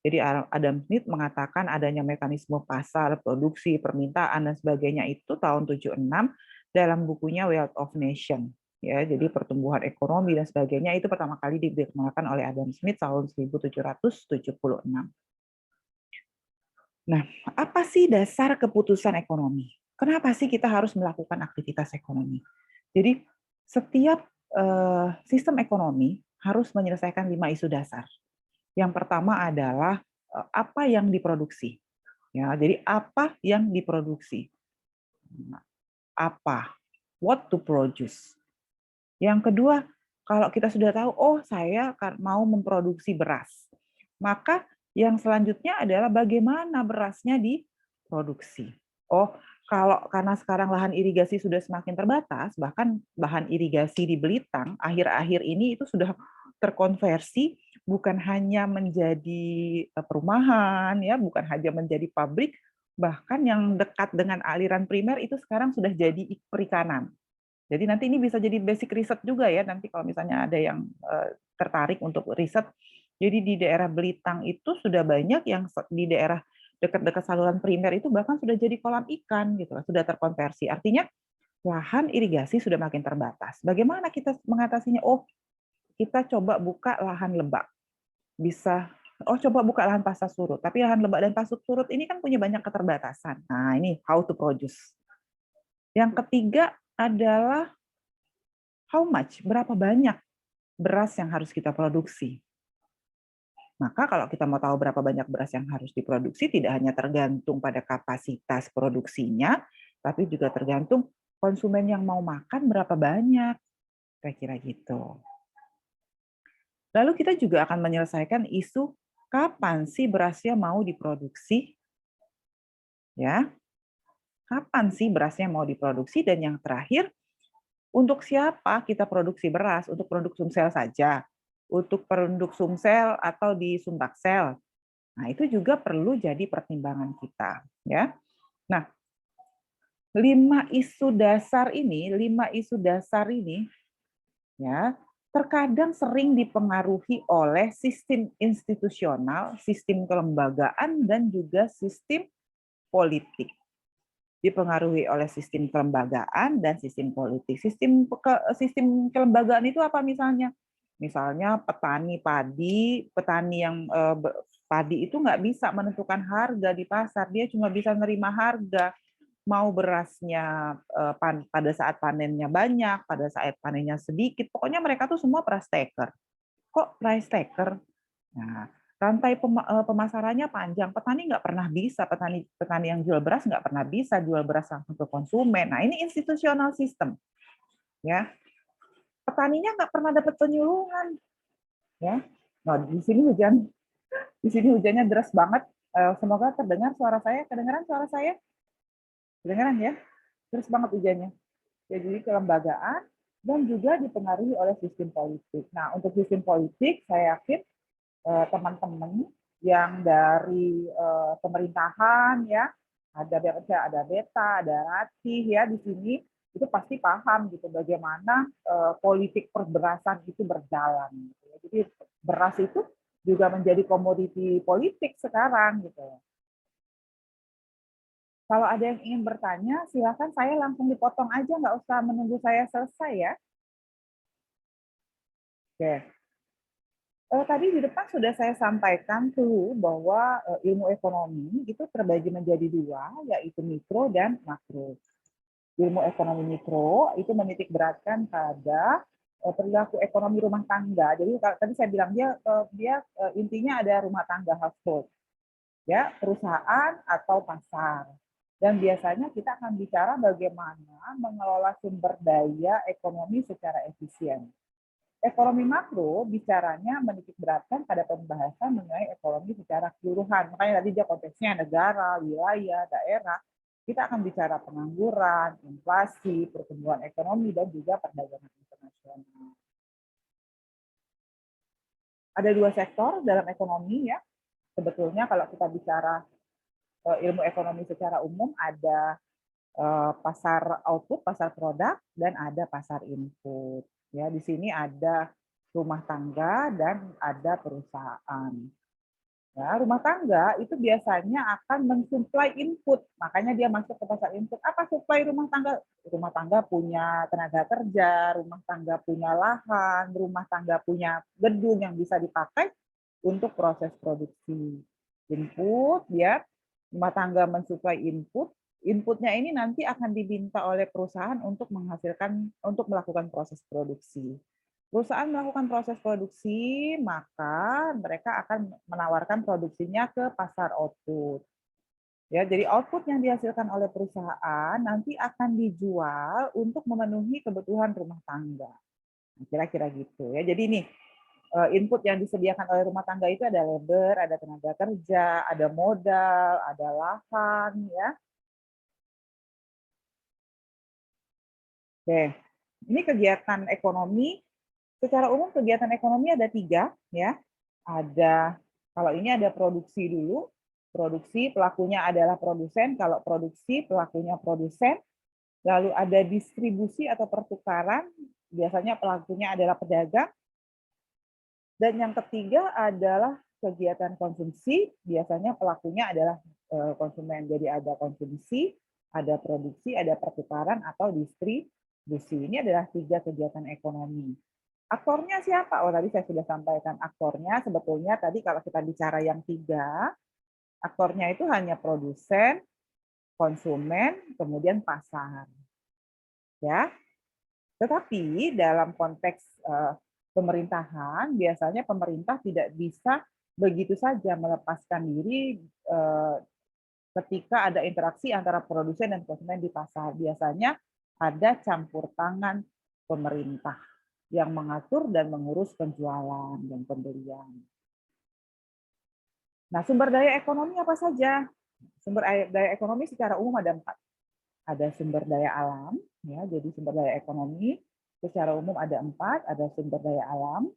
Jadi Adam Smith mengatakan adanya mekanisme pasar, produksi, permintaan, dan sebagainya itu tahun 76 dalam bukunya Wealth of Nation. Ya, jadi pertumbuhan ekonomi dan sebagainya itu pertama kali diperkenalkan oleh Adam Smith tahun 1776. Nah, apa sih dasar keputusan ekonomi? Kenapa sih kita harus melakukan aktivitas ekonomi? Jadi setiap sistem ekonomi harus menyelesaikan 5 isu dasar. Yang pertama adalah apa yang diproduksi. Ya, jadi apa yang diproduksi? Apa? What to produce. Yang kedua, kalau kita sudah tahu, oh saya mau memproduksi beras, maka yang selanjutnya adalah bagaimana berasnya diproduksi. Oh, kalau karena sekarang lahan irigasi sudah semakin terbatas, bahkan bahan irigasi di Belitang akhir-akhir ini itu sudah terkonversi bukan hanya menjadi perumahan, ya, bukan hanya menjadi pabrik, bahkan yang dekat dengan aliran primer itu sekarang sudah jadi perikanan. Jadi nanti ini bisa jadi basic riset juga ya, nanti kalau misalnya ada yang tertarik untuk riset. Jadi di daerah Belitang itu sudah banyak yang di daerah dekat-dekat saluran primer itu bahkan sudah jadi kolam ikan gitu, sudah terkonversi. Artinya lahan irigasi sudah makin terbatas. Bagaimana kita mengatasinya? Oh, kita coba buka lahan lebak. Bisa, oh coba buka lahan pasang surut. Tapi lahan lebak dan pasang surut ini kan punya banyak keterbatasan. Nah, ini how to produce. Yang ketiga adalah how much, berapa banyak beras yang harus kita produksi. Maka kalau kita mau tahu berapa banyak beras yang harus diproduksi, tidak hanya tergantung pada kapasitas produksinya, tapi juga tergantung konsumen yang mau makan berapa banyak, kira-kira gitu. Lalu kita juga akan menyelesaikan isu kapan sih berasnya mau diproduksi, ya? Kapan sih berasnya mau diproduksi, dan yang terakhir, untuk siapa kita produksi beras? Untuk produk Sumsel saja, untuk produk Sumsel atau di Sumbaksel. Nah, itu juga perlu jadi pertimbangan kita, ya. Nah, 5 isu dasar ini ya, terkadang sering dipengaruhi oleh sistem institusional, sistem kelembagaan, dan juga sistem politik. Dipengaruhi oleh sistem kelembagaan dan sistem politik. Sistem kelembagaan itu apa misalnya? Misalnya petani yang padi itu nggak bisa menentukan harga di pasar, dia cuma bisa nerima harga. Mau berasnya pada saat panennya banyak, pada saat panennya sedikit, pokoknya mereka tuh semua price taker. Kok price taker? Nah, rantai pemasarannya panjang. Petani nggak pernah bisa, petani yang jual beras nggak pernah bisa jual beras langsung ke konsumen. Nah, ini institutional system, ya. Petaninya nggak pernah dapat penyuluhan, ya. Nah, di sini hujannya deras banget. Semoga terdengar suara saya. Kedengaran suara saya? Kedengaran ya? Deras banget hujannya. Jadi kelembagaan dan juga dipengaruhi oleh sistem politik. Nah, untuk sistem politik, saya yakin teman-teman yang dari pemerintahan ya, ada Beta, ada Ratih ya di sini, itu pasti paham gitu bagaimana politik perberasan itu berjalan. Gitu ya. Jadi beras itu juga menjadi komoditi politik sekarang gitu. Kalau ada yang ingin bertanya, silakan saya langsung dipotong aja, nggak usah menunggu saya selesai ya. Oke. Tadi di depan sudah saya sampaikan tuh bahwa ilmu ekonomi itu terbagi menjadi dua, yaitu mikro dan makro. Ilmu ekonomi mikro itu menitik beratkan pada perilaku ekonomi rumah tangga. Jadi tadi saya bilang dia intinya ada rumah tangga household, ya perusahaan atau pasar. Dan biasanya kita akan bicara bagaimana mengelola sumber daya ekonomi secara efisien. Ekonomi makro bicaranya menitik beratkan pada pembahasan mengenai ekonomi secara keseluruhan. Makanya tadi dia konteksnya negara, wilayah, daerah. Kita akan bicara pengangguran, inflasi, pertumbuhan ekonomi, dan juga perdagangan internasional. Ada dua sektor dalam ekonomi ya. Sebetulnya kalau kita bicara ilmu ekonomi secara umum ada pasar output, pasar produk, dan ada pasar input. Ya, di sini ada rumah tangga dan ada perusahaan. Ya, rumah tangga itu biasanya akan mensuplai input, makanya dia masuk ke pasar input. Apa suplai rumah tangga? Rumah tangga punya tenaga kerja, rumah tangga punya lahan, rumah tangga punya gedung yang bisa dipakai untuk proses produksi. Input, ya, rumah tangga mensuplai input. Inputnya ini nanti akan diminta oleh perusahaan untuk melakukan proses produksi. Perusahaan melakukan proses produksi, maka mereka akan menawarkan produksinya ke pasar output. Ya, jadi output yang dihasilkan oleh perusahaan nanti akan dijual untuk memenuhi kebutuhan rumah tangga. Kira-kira gitu ya. Jadi ini input yang disediakan oleh rumah tangga itu ada labor, ada tenaga kerja, ada modal, ada lahan, ya. Oke, ini kegiatan ekonomi. Secara umum kegiatan ekonomi ada 3, ya. Ada, kalau ini ada produksi dulu. Produksi pelakunya adalah produsen. Kalau produksi pelakunya produsen. Lalu ada distribusi atau pertukaran. Biasanya pelakunya adalah pedagang. Dan yang ketiga adalah kegiatan konsumsi. Biasanya pelakunya adalah konsumen. Jadi ada konsumsi, ada produksi, ada pertukaran atau distribusi. Ini adalah 3 kegiatan ekonomi. Aktornya siapa? Oh, tadi saya sudah sampaikan aktornya. Sebetulnya tadi kalau kita bicara yang 3, aktornya itu hanya produsen, konsumen, kemudian pasar. Ya. Tetapi dalam konteks pemerintahan, biasanya pemerintah tidak bisa begitu saja melepaskan diri ketika ada interaksi antara produsen dan konsumen di pasar. Biasanya ada campur tangan pemerintah yang mengatur dan mengurus penjualan dan pembelian. Nah, sumber daya ekonomi apa saja? Sumber daya ekonomi secara umum ada 4. Ada sumber daya alam, ya, jadi sumber daya ekonomi secara umum ada 4. Ada sumber daya alam,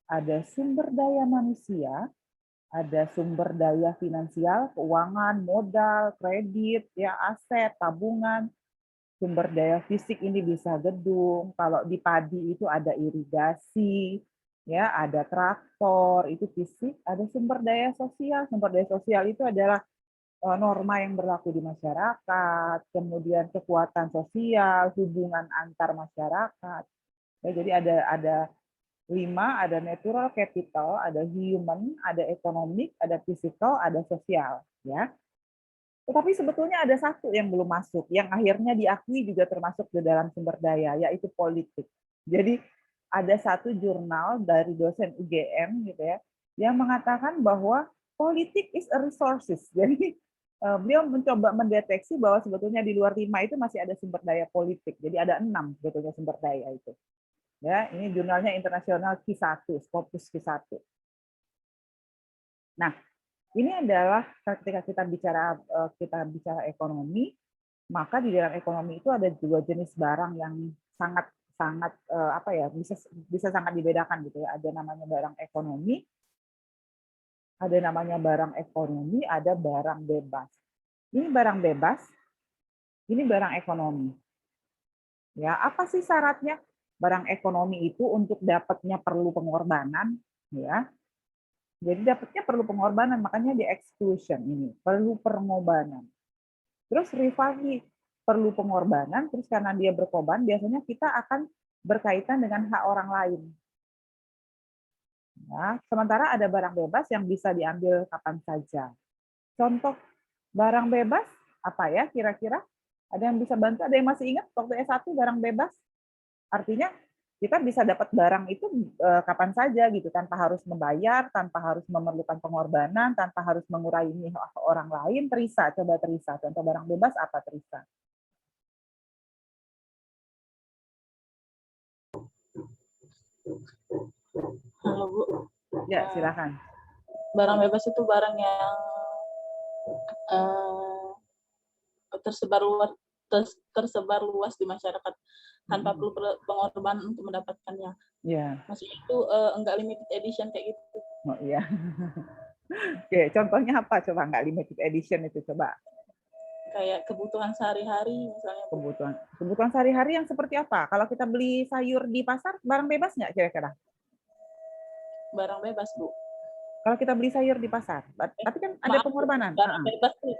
ada sumber daya manusia, ada sumber daya finansial, keuangan, modal, kredit, ya, aset, tabungan. Sumber daya fisik ini bisa gedung, kalau di padi itu ada irigasi, ya, ada traktor, itu fisik. Ada sumber daya sosial. Sumber daya sosial itu adalah norma yang berlaku di masyarakat, kemudian kekuatan sosial, hubungan antar masyarakat. Ya, jadi ada 5, ada natural capital, ada human, ada economic, ada physical, ada sosial, ya. Tetapi sebetulnya ada satu yang belum masuk, yang akhirnya diakui juga termasuk di dalam sumber daya, yaitu politik. Jadi ada satu jurnal dari dosen UGM gitu ya, yang mengatakan bahwa politik is a resources. Jadi beliau mencoba mendeteksi bahwa sebetulnya di luar 5 itu masih ada sumber daya politik. Jadi ada 6 sebetulnya sumber daya itu. Ya, ini jurnalnya internasional Q1, Scopus Q1. Nah, ini adalah ketika kita bicara ekonomi, maka di dalam ekonomi itu ada 2 jenis barang yang sangat bisa sangat dibedakan gitu ya. Ada namanya barang ekonomi, ada barang bebas. Ini barang bebas, ini barang ekonomi. Ya, apa sih syaratnya? Barang ekonomi itu untuk dapatnya perlu pengorbanan, ya. Jadi dapatnya perlu pengorbanan, makanya di exclusion ini, perlu pengorbanan. Terus rivalry, perlu pengorbanan, terus karena dia berkorban, biasanya kita akan berkaitan dengan hak orang lain. Ya, sementara ada barang bebas yang bisa diambil kapan saja. Contoh barang bebas apa ya kira-kira? Ada yang bisa bantu? Ada yang masih ingat waktu S1 barang bebas? Artinya kita bisa dapat barang itu kapan saja gitu, tanpa harus membayar, tanpa harus memerlukan pengorbanan, tanpa harus mengurangi hak orang lain. Terisa, coba Terisa. Contoh barang bebas apa Terisa? Halo Bu, Ya, silakan. barang bebas itu barang yang eh, tersebar luas di masyarakat tanpa perlu pengorbanan untuk mendapatkannya. Ya. Maksudnya itu enggak limited edition kayak gitu. Oh iya. Oke, contohnya apa coba, nggak limited edition itu coba? Kayak kebutuhan sehari-hari misalnya Bu. Kebutuhan sehari-hari yang seperti apa? Kalau kita beli sayur di pasar, barang bebas nggak kira-kira? Barang bebas Bu. Kalau kita beli sayur di pasar, tapi kan ada Maaf, pengorbanan. barang bebas tuh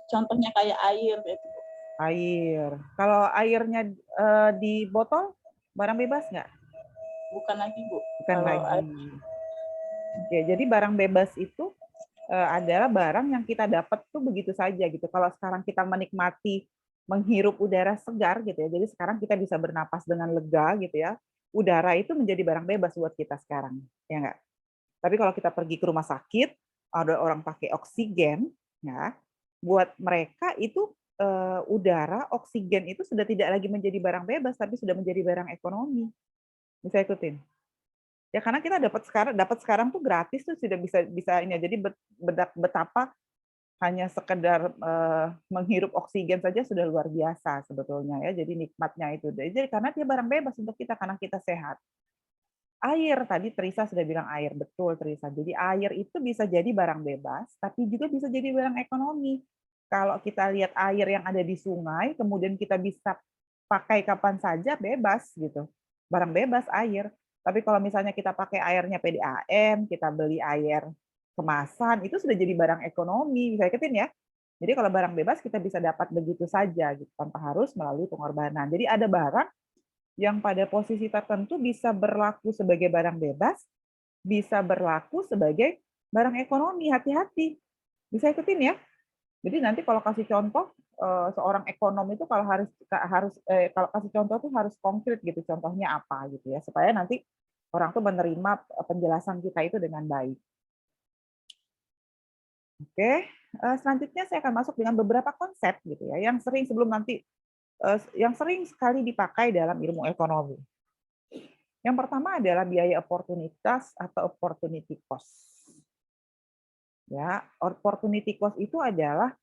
contohnya kayak air gitu. Air. Kalau airnya di botol, barang bebas nggak? Bukan lagi Bu. Bukan Kalau lagi. Oke, jadi barang bebas itu adalah barang yang kita dapat tuh begitu saja gitu. Kalau sekarang kita menikmati menghirup udara segar gitu ya. Jadi sekarang kita bisa bernapas dengan lega gitu ya. Udara itu menjadi barang bebas buat kita sekarang, ya enggak? Tapi kalau kita pergi ke rumah sakit, ada orang pakai oksigen, ya. Buat mereka itu udara, oksigen itu sudah tidak lagi menjadi barang bebas, tapi sudah menjadi barang ekonomi. Bisa ikutin? Ya karena kita dapat sekarang tuh gratis tuh sudah bisa ini. Jadi betapa hanya sekedar menghirup oksigen saja sudah luar biasa sebetulnya ya. Jadi nikmatnya itu. Jadi karena dia barang bebas untuk kita karena kita sehat. Air tadi Teresa sudah bilang air, betul Teresa. Jadi air itu bisa jadi barang bebas, tapi juga bisa jadi barang ekonomi. Kalau kita lihat air yang ada di sungai, kemudian kita bisa pakai kapan saja bebas gitu. Barang bebas air. Tapi kalau misalnya kita pakai airnya PDAM, kita beli air kemasan, itu sudah jadi barang ekonomi. Bisa ikutin ya. Jadi kalau barang bebas kita bisa dapat begitu saja gitu, tanpa harus melalui pengorbanan. Jadi ada barang yang pada posisi tertentu bisa berlaku sebagai barang bebas, bisa berlaku sebagai barang ekonomi. Hati-hati. Bisa ikutin ya? Jadi nanti kalau kasih contoh, seorang ekonom itu kalau kalau kasih contoh tuh harus konkret gitu, contohnya apa gitu ya, supaya nanti orang tuh menerima penjelasan kita itu dengan baik. Oke, selanjutnya saya akan masuk dengan beberapa konsep gitu ya, yang sering yang sering sekali dipakai dalam ilmu ekonomi. Yang pertama adalah biaya oportunitas atau opportunity cost. Ya, opportunity cost itu adalah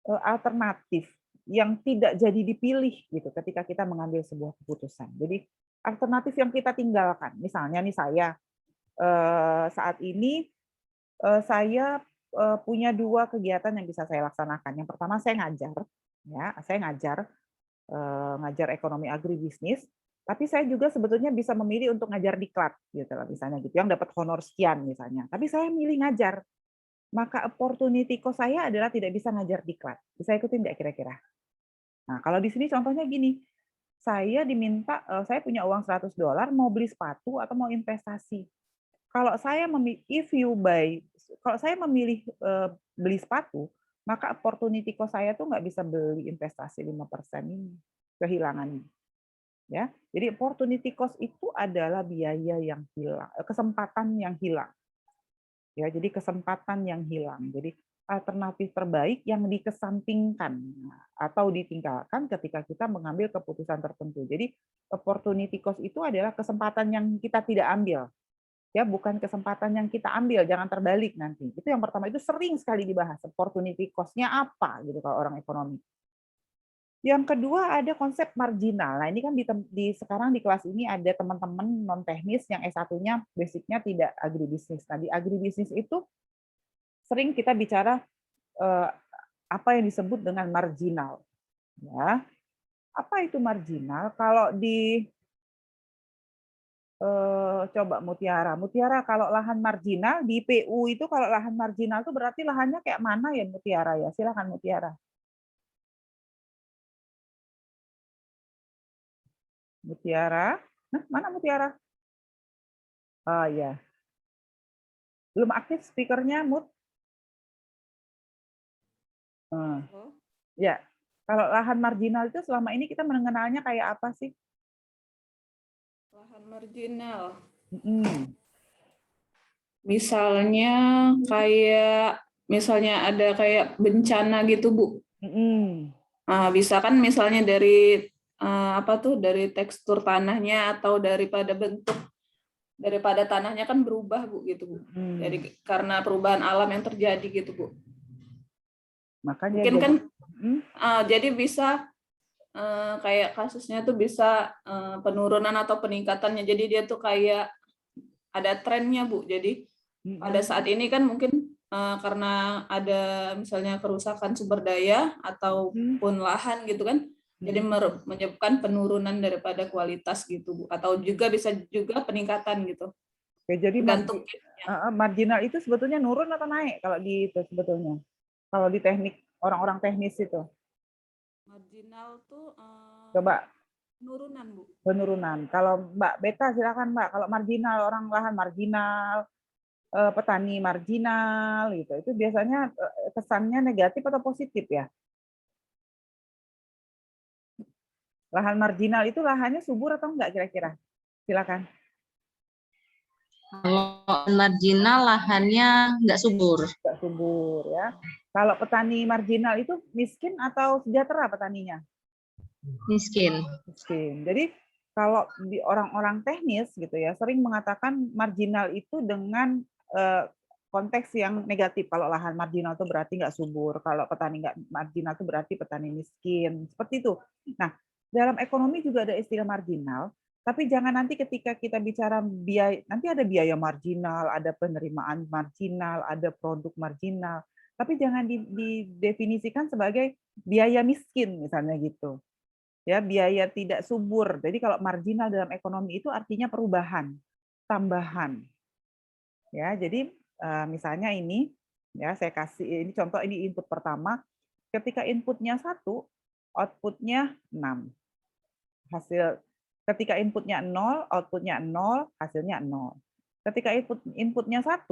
alternatif yang tidak jadi dipilih gitu ketika kita mengambil sebuah keputusan. Jadi alternatif yang kita tinggalkan. Misalnya nih saya saat ini saya punya 2 kegiatan yang bisa saya laksanakan. Yang pertama saya ngajar, ya, saya ngajar ekonomi agribisnis, tapi saya juga sebetulnya bisa memilih untuk ngajar diklat gitu lah misalnya gitu, yang dapat honor sekian misalnya. Tapi saya milih ngajar. Maka opportunity cost saya adalah tidak bisa ngajar diklat. Bisa ikutin nggak kira-kira? Nah, kalau di sini contohnya gini, saya diminta, saya punya uang $100 mau beli sepatu atau mau investasi. Kalau saya kalau saya memilih beli sepatu, maka opportunity cost saya tuh nggak bisa beli investasi 5% ini, kehilangannya. Ya, jadi opportunity cost itu adalah biaya yang hilang, kesempatan yang hilang. Ya, jadi kesempatan yang hilang. Jadi alternatif terbaik yang dikesampingkan atau ditinggalkan ketika kita mengambil keputusan tertentu. Jadi opportunity cost itu adalah kesempatan yang kita tidak ambil. Ya, bukan kesempatan yang kita ambil, jangan terbalik nanti. Itu yang pertama, itu sering sekali dibahas. Opportunity cost-nya apa gitu kalau orang ekonomi. Yang kedua ada konsep marginal. Nah, ini kan sekarang di kelas ini ada teman-teman non teknis yang S1-nya basicnya tidak agribisnis. Nah, di agribisnis itu sering kita bicara apa yang disebut dengan marginal. Ya. Apa itu marginal? Kalau di coba Mutiara. Mutiara kalau lahan marginal di PU itu kalau lahan marginal itu berarti lahannya kayak mana ya Mutiara ya? Silakan Mutiara. Mutiara. Nah, mana Mutiara? Oh ya. Belum aktif speakernya, Mut. Ya. Kalau lahan marginal itu selama ini kita mengenalnya kayak apa sih? Lahan marginal. Misalnya ada kayak bencana gitu, Bu. Nah, bisa kan misalnya dari dari tekstur tanahnya atau daripada tanahnya kan berubah, Bu, gitu, Bu. Jadi karena perubahan alam yang terjadi gitu, Bu. Makanya Mungkin kan jadi bisa kayak kasusnya tuh bisa penurunan atau peningkatannya. Jadi dia tuh kayak ada trennya, Bu. Jadi pada saat ini kan mungkin karena ada misalnya kerusakan sumber daya ataupun lahan gitu kan, jadi menyebabkan penurunan daripada kualitas gitu, Bu. Atau juga bisa juga peningkatan gitu. Oke, jadi Tergantung marginal itu sebetulnya nurun atau naik kalau di itu sebetulnya? Kalau di teknik orang-orang teknis itu? Marginal tuh Coba penurunan, Bu. Penurunan. Kalau Mbak Beta silakan Mbak. Kalau marginal, orang lahan marginal, petani marginal gitu. Itu biasanya kesannya negatif atau positif ya? Lahan marginal itu lahannya subur atau enggak kira-kira? Silakan. Kalau marginal lahannya nggak subur. Nggak subur ya. Kalau petani marginal itu miskin atau sejahtera petaninya? Miskin. Miskin. Jadi kalau di orang-orang teknis gitu ya sering mengatakan marginal itu dengan konteks yang negatif. Kalau lahan marginal itu berarti nggak subur. Kalau petani nggak marginal itu berarti petani miskin. Seperti itu. Nah, dalam ekonomi juga ada istilah marginal. Tapi jangan nanti ketika kita bicara biaya, nanti ada biaya marginal, ada penerimaan marginal, ada produk marginal. Tapi jangan didefinisikan sebagai biaya miskin misalnya gitu. Ya, biaya tidak subur. Jadi kalau marginal dalam ekonomi itu artinya perubahan, tambahan. Ya, jadi misalnya ini ya saya kasih ini contoh, ini input pertama. Ketika inputnya 1, outputnya 6. Hasil ketika inputnya 0, outputnya 0, hasilnya 0. Ketika inputnya 1,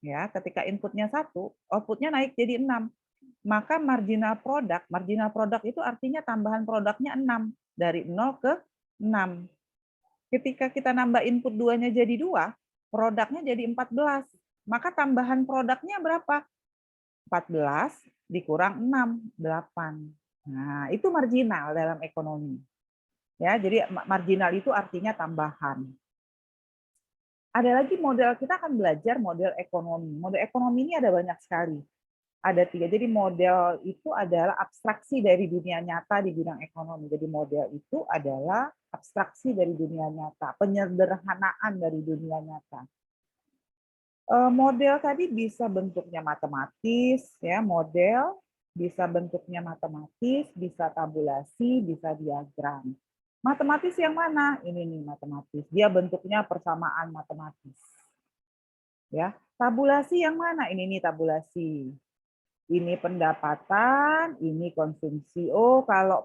ya, ketika inputnya 1, outputnya naik jadi 6. Maka marginal produk itu artinya tambahan produknya 6, dari 0 ke 6. Ketika kita nambah input 2-nya jadi 2, produknya jadi 14. Maka tambahan produknya berapa? 14 dikurang 6, 8. Nah, itu marginal dalam ekonomi. Ya, jadi marginal itu artinya tambahan. Ada lagi model, kita akan belajar model ekonomi. Model ekonomi ini ada banyak sekali. Ada 3. Jadi model itu adalah abstraksi dari dunia nyata di bidang ekonomi. Jadi model itu adalah abstraksi dari dunia nyata, penyederhanaan dari dunia nyata. Model tadi bisa bentuknya matematis, ya, model bisa bentuknya matematis, bisa tabulasi, bisa diagram. Matematis yang mana? Ini nih matematis. Dia bentuknya persamaan matematis. Ya, tabulasi yang mana? Ini nih tabulasi. Ini pendapatan, ini konsumsi. Oh, kalau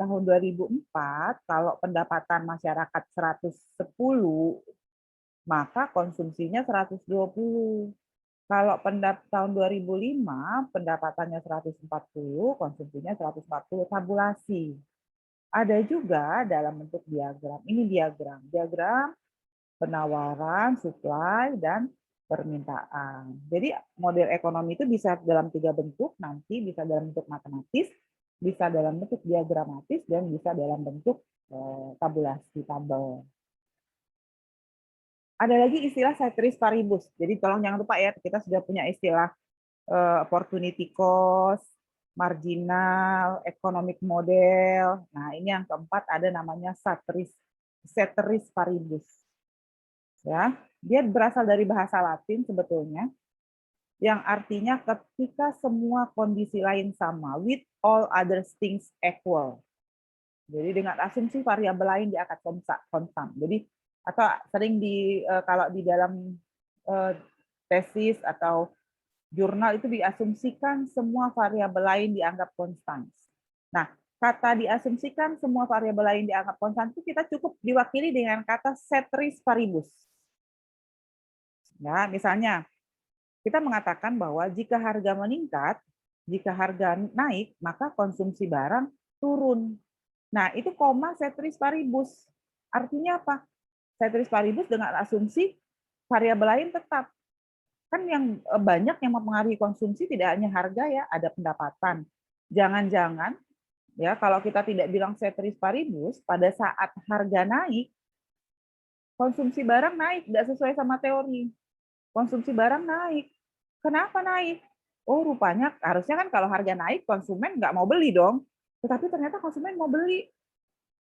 tahun 2004, kalau pendapatan masyarakat 110, maka konsumsinya 120. Kalau tahun 2005, pendapatannya 140, konsumsinya 140, tabulasi. Ada juga dalam bentuk diagram. Ini diagram. Diagram penawaran, supply, dan permintaan. Jadi model ekonomi itu bisa dalam 3 bentuk, nanti bisa dalam bentuk matematis, bisa dalam bentuk diagramatis, dan bisa dalam bentuk tabulasi, tabel. Ada lagi istilah ceteris paribus. Jadi tolong jangan lupa ya, kita sudah punya istilah opportunity cost, marginal, economic model. Nah, ini yang keempat ada namanya ceteris paribus. Ya, dia berasal dari bahasa Latin sebetulnya, yang artinya ketika semua kondisi lain sama, with all other things equal. Jadi dengan asumsi variabel lain diangkat konstan. Jadi atau sering kalau di dalam tesis atau jurnal itu diasumsikan semua variabel lain dianggap konstan. Nah, kata diasumsikan semua variabel lain dianggap konstan itu kita cukup diwakili dengan kata ceteris paribus. Ya, misalnya kita mengatakan bahwa jika harga meningkat, jika harga naik, maka konsumsi barang turun. Nah, itu koma ceteris paribus. Artinya apa? Ceteris paribus dengan asumsi variabel lain tetap. Kan yang banyak yang mempengaruhi konsumsi tidak hanya harga ya, ada pendapatan. Jangan-jangan ya kalau kita tidak bilang ceteris paribus, pada saat harga naik, konsumsi barang naik, tidak sesuai sama teori. Konsumsi barang naik. Kenapa naik? Oh, rupanya harusnya kan kalau harga naik, konsumen nggak mau beli dong. Tetapi ternyata konsumen mau beli.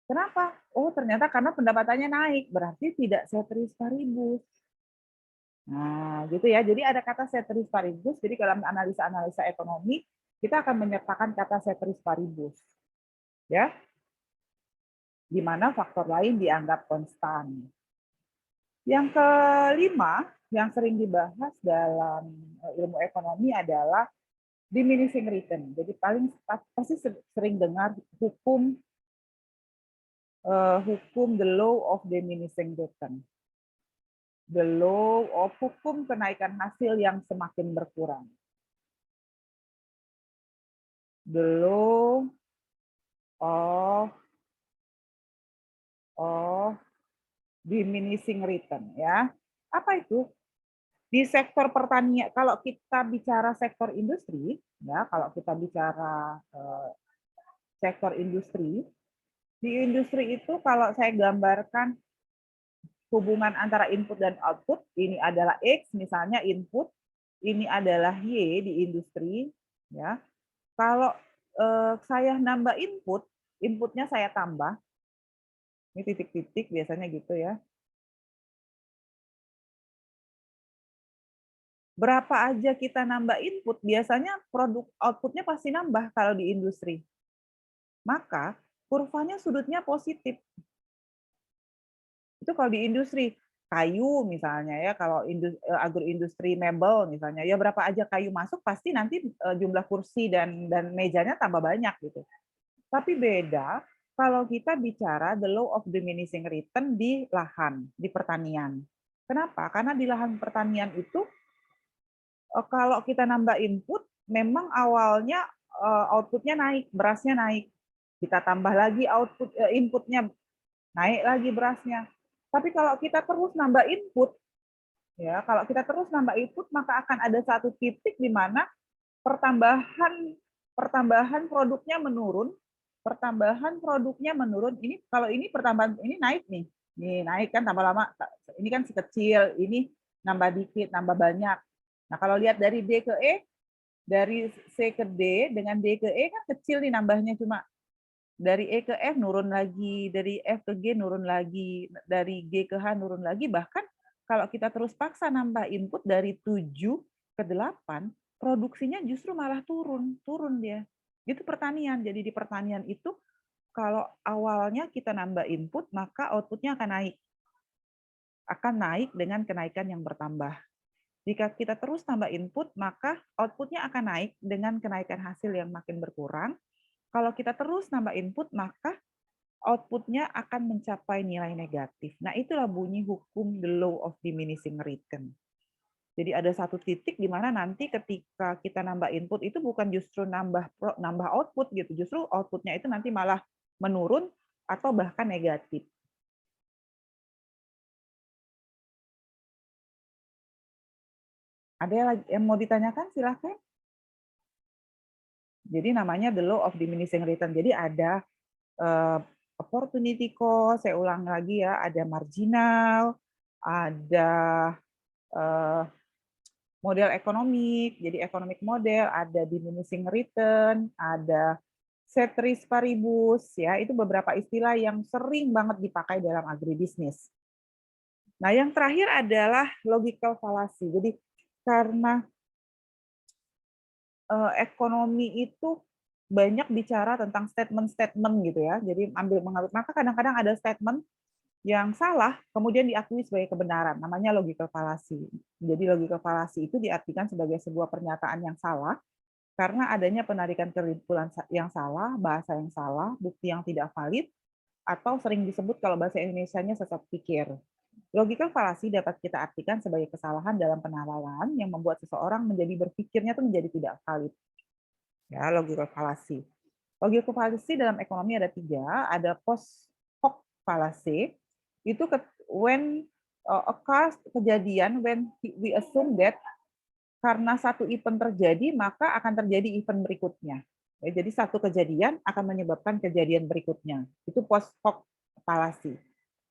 Kenapa? Oh, ternyata karena pendapatannya naik. Berarti tidak ceteris paribus. Nah, gitu ya. Jadi ada kata ceteris paribus. Jadi dalam analisa-analisa ekonomi, kita akan menyertakan kata ceteris paribus. Ya. Di mana faktor lain dianggap konstan. Yang kelima, yang sering dibahas dalam ilmu ekonomi adalah diminishing return. Jadi pasti sering dengar hukum the law of diminishing return. The law of hukum kenaikan hasil yang semakin berkurang. The law of diminishing return, ya. Apa itu? Di sektor pertanian, kalau kita bicara sektor industri, ya, kalau kita bicara sektor industri, di industri itu kalau saya gambarkan hubungan antara input dan output, ini adalah X misalnya input, ini adalah Y di industri, ya. Kalau saya nambah input, inputnya saya tambah, ini titik-titik biasanya gitu ya. Berapa aja kita nambah input, biasanya produk outputnya pasti nambah kalau di industri. Maka kurvanya sudutnya positif. Itu kalau di industri kayu misalnya ya, kalau agroindustri mebel misalnya, ya berapa aja kayu masuk pasti nanti jumlah kursi dan mejanya tambah banyak gitu. Tapi beda kalau kita bicara the law of diminishing return di lahan, di pertanian. Kenapa? Karena di lahan pertanian itu kalau kita nambah input, memang awalnya outputnya naik, berasnya naik. Kita tambah lagi inputnya, naik lagi berasnya. Tapi kalau kita terus nambah input, ya kalau kita terus nambah input, maka akan ada satu titik di mana pertambahan produknya menurun, Ini kalau ini pertambahan ini naik nih, naik kan tambah lama. Ini kan sekecil, ini nambah dikit, nambah banyak. Nah kalau lihat dari D ke E, dari C ke D dengan D ke E kan kecil nih nambahnya, cuma dari E ke F nurun lagi, dari F ke G nurun lagi, dari G ke H nurun lagi, bahkan kalau kita terus paksa nambah input dari 7 ke 8, produksinya justru malah turun dia. Itu pertanian. Jadi di pertanian itu kalau awalnya kita nambah input, maka outputnya akan naik. Akan naik dengan kenaikan yang bertambah. Jika kita terus tambah input, maka outputnya akan naik dengan kenaikan hasil yang makin berkurang. Kalau kita terus nambah input, maka outputnya akan mencapai nilai negatif. Nah, itulah bunyi hukum the law of diminishing return. Jadi ada satu titik di mana nanti ketika kita nambah input itu bukan justru nambah output gitu, justru outputnya itu nanti malah menurun atau bahkan negatif. Ada yang mau ditanyakan? Silahkan. Jadi namanya the law of diminishing return. Jadi ada opportunity cost, saya ulang lagi ya, ada marginal, ada model ekonomik, jadi economic model, ada diminishing return, ada ceteris paribus, ya itu beberapa istilah yang sering banget dipakai dalam agribisnis. Nah, yang terakhir adalah logical fallacy. Jadi karena ekonomi itu banyak bicara tentang statement-statement gitu ya. Jadi mengambil, maka kadang-kadang ada statement yang salah kemudian diakui sebagai kebenaran, namanya logical fallacy. Jadi logical fallacy itu diartikan sebagai sebuah pernyataan yang salah karena adanya penarikan kesimpulan yang salah, bahasa yang salah, bukti yang tidak valid, atau sering disebut kalau bahasa Indonesianya sesat pikir. Logical fallacy dapat kita artikan sebagai kesalahan dalam penalaran yang membuat seseorang menjadi berpikirnya itu menjadi tidak valid. Ya, logical fallacy. Logical fallacy dalam ekonomi ada 3, ada post hoc fallacy. Itu when occurs kejadian when we assume that karena satu event terjadi maka akan terjadi event berikutnya. Ya, jadi satu kejadian akan menyebabkan kejadian berikutnya. Itu post hoc fallacy.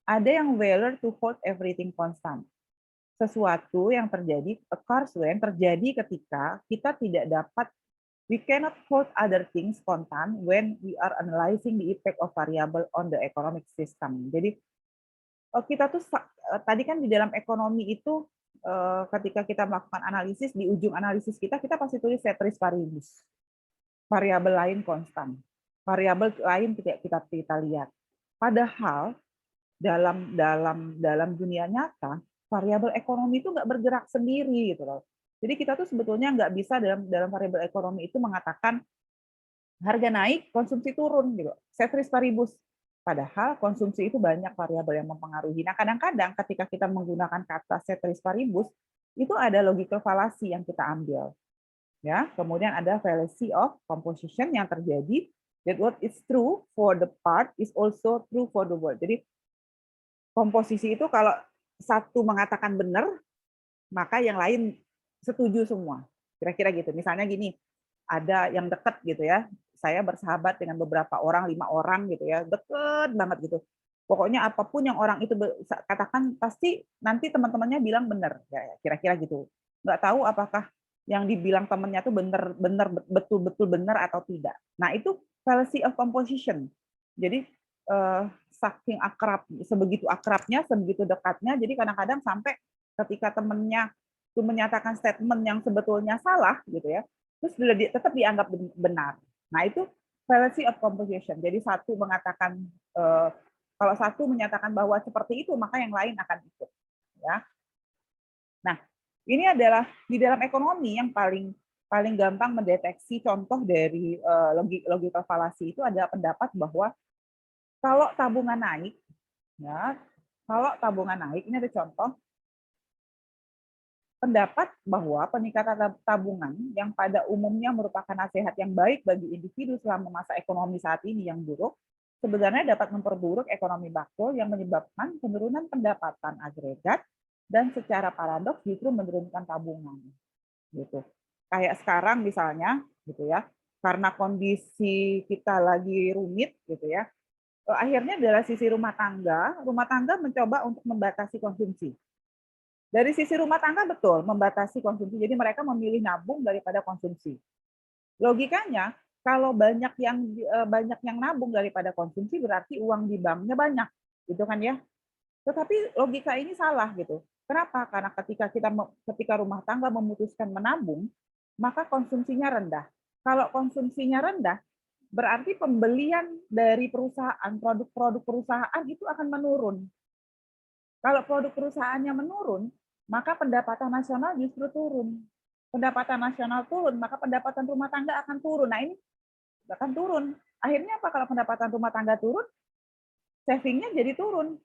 Ada yang failure to hold everything constant. Sesuatu yang terjadi occurs when terjadi ketika kita tidak dapat, we cannot hold other things constant when we are analyzing the effect of variable on the economic system. Jadi kita tuh tadi kan di dalam ekonomi itu ketika kita melakukan analisis, di ujung analisis kita pasti tulis ceteris paribus. Variabel lain konstan. Variabel lain kita lihat. Padahal dalam dunia nyata, variabel ekonomi itu nggak bergerak sendiri gitu loh. Jadi kita tuh sebetulnya nggak bisa dalam variabel ekonomi itu mengatakan harga naik, konsumsi turun gitu. Ceteris paribus. Padahal konsumsi itu banyak variabel yang mempengaruhi. Nah, kadang-kadang ketika kita menggunakan kata ceteris paribus, itu ada logical fallacy yang kita ambil. Ya, kemudian ada fallacy of composition yang terjadi, that what is true for the part is also true for the whole. Jadi komposisi itu kalau satu mengatakan benar, maka yang lain setuju semua. Kira-kira gitu. Misalnya gini, ada yang dekat gitu ya, saya bersahabat dengan beberapa orang, 5 orang gitu ya, deket banget gitu. Pokoknya apapun yang orang itu katakan pasti nanti teman-temannya bilang benar, ya kira-kira gitu. Nggak tahu apakah yang dibilang temannya itu benar betul-betul benar atau tidak. Nah itu fallacy of composition. Jadi saking akrab, sebegitu akrabnya, sebegitu dekatnya, jadi kadang-kadang sampai ketika temannya itu menyatakan statement yang sebetulnya salah gitu ya, terus tetap dianggap benar. Nah itu fallacy of composition. Jadi satu mengatakan kalau satu menyatakan bahwa seperti itu, maka yang lain akan ikut. Ya. Nah ini adalah di dalam ekonomi yang paling gampang mendeteksi contoh dari logical fallacy itu adalah pendapat bahwa kalau tabungan naik, ya, kalau tabungan naik, ini ada contoh pendapat bahwa peningkatan tabungan yang pada umumnya merupakan nasihat yang baik bagi individu selama masa ekonomi saat ini yang buruk, sebenarnya dapat memperburuk ekonomi makro yang menyebabkan penurunan pendapatan agregat dan secara paradoks justru menurunkan tabungan. Gitu. Kayak sekarang misalnya, gitu ya, karena kondisi kita lagi rumit, gitu ya. Akhirnya dari sisi rumah tangga mencoba untuk membatasi konsumsi. Dari sisi rumah tangga betul membatasi konsumsi, jadi mereka memilih nabung daripada konsumsi. Logikanya kalau banyak yang nabung daripada konsumsi berarti uang di banknya banyak, gitu kan ya. Tetapi logika ini salah gitu. Kenapa? Karena ketika rumah tangga memutuskan menabung, maka konsumsinya rendah. Kalau konsumsinya rendah, berarti pembelian dari perusahaan, produk-produk perusahaan itu akan menurun. Kalau produk perusahaannya menurun, maka pendapatan nasional justru turun. Pendapatan nasional turun, maka pendapatan rumah tangga akan turun. Nah ini akan turun. Akhirnya apa kalau pendapatan rumah tangga turun? Savingnya jadi turun.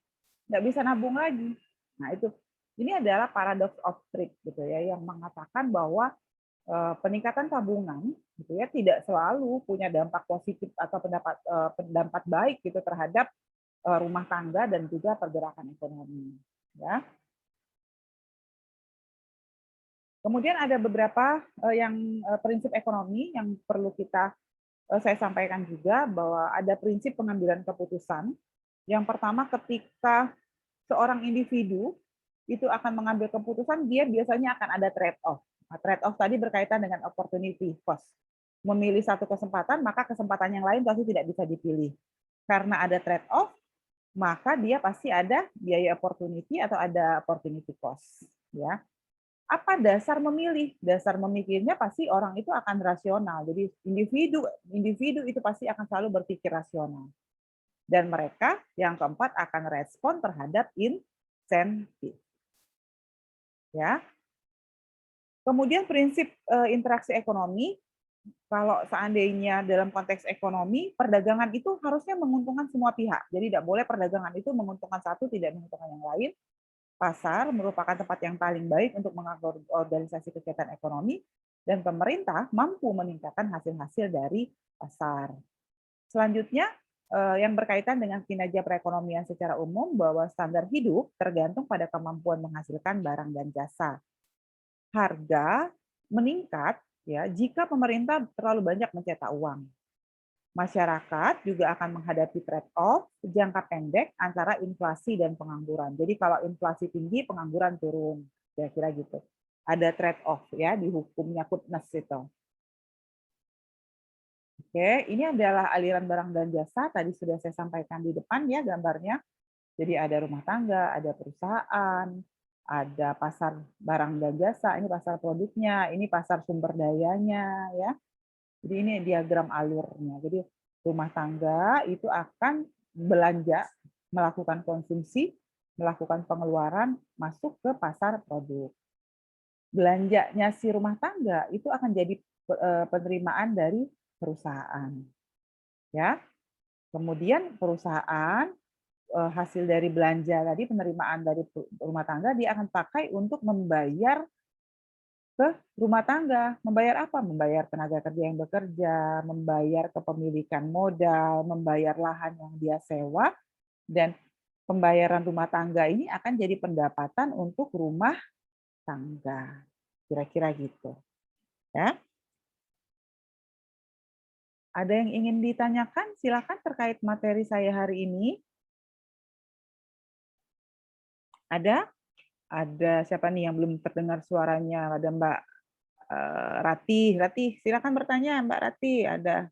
Nggak bisa nabung lagi. Nah itu, ini adalah paradox of trade gitu ya, yang mengatakan bahwa peningkatan tabungan gitu ya tidak selalu punya dampak positif atau dampak baik gitu terhadap rumah tangga dan juga pergerakan ekonomi ya. Kemudian ada beberapa prinsip ekonomi yang perlu saya sampaikan juga, bahwa ada prinsip pengambilan keputusan. Yang pertama, ketika seorang individu itu akan mengambil keputusan, dia biasanya akan ada trade-off. Nah, trade-off tadi berkaitan dengan opportunity cost. Memilih satu kesempatan, maka kesempatan yang lain pasti tidak bisa dipilih. Karena ada trade-off, maka dia pasti ada biaya opportunity atau ada opportunity cost. Ya. Apa dasar memilih? Dasar memikirnya pasti orang itu akan rasional. Jadi individu itu pasti akan selalu berpikir rasional. Dan mereka yang keempat akan respon terhadap insentif. Ya. Kemudian prinsip interaksi ekonomi, kalau seandainya dalam konteks ekonomi, perdagangan itu harusnya menguntungkan semua pihak. Jadi tidak boleh perdagangan itu menguntungkan satu, tidak menguntungkan yang lain. Pasar merupakan tempat yang paling baik untuk mengatur organisasi kegiatan ekonomi, dan pemerintah mampu meningkatkan hasil-hasil dari pasar. Selanjutnya, yang berkaitan dengan kinerja perekonomian secara umum, bahwa standar hidup tergantung pada kemampuan menghasilkan barang dan jasa. Harga meningkat ya jika pemerintah terlalu banyak mencetak uang. Masyarakat juga akan menghadapi trade-off jangka pendek antara inflasi dan pengangguran. Jadi kalau inflasi tinggi, pengangguran turun. Kira-kira gitu. Ada trade-off ya di hukumnya Kutnes itu. Oke, ini adalah aliran barang dan jasa. Tadi sudah saya sampaikan di depan ya gambarnya. Jadi ada rumah tangga, ada perusahaan, ada pasar barang dan jasa, ini pasar produknya, ini pasar sumber dayanya, ya. Jadi ini diagram alurnya. Jadi rumah tangga itu akan belanja, melakukan konsumsi, melakukan pengeluaran, masuk ke pasar produk. Belanjanya si rumah tangga itu akan jadi penerimaan dari perusahaan. Ya. Kemudian perusahaan hasil dari belanja tadi, penerimaan dari rumah tangga, dia akan pakai untuk membayar ke rumah tangga. Membayar apa? Membayar tenaga kerja yang bekerja, membayar kepemilikan modal, membayar lahan yang dia sewa, dan pembayaran rumah tangga ini akan jadi pendapatan untuk rumah tangga. Kira-kira gitu. Ya. Ada yang ingin ditanyakan? Silakan terkait materi saya hari ini. Ada? Ada siapa nih yang belum terdengar suaranya? Ada Mbak Rati. Rati, silakan bertanya Mbak Rati. Ada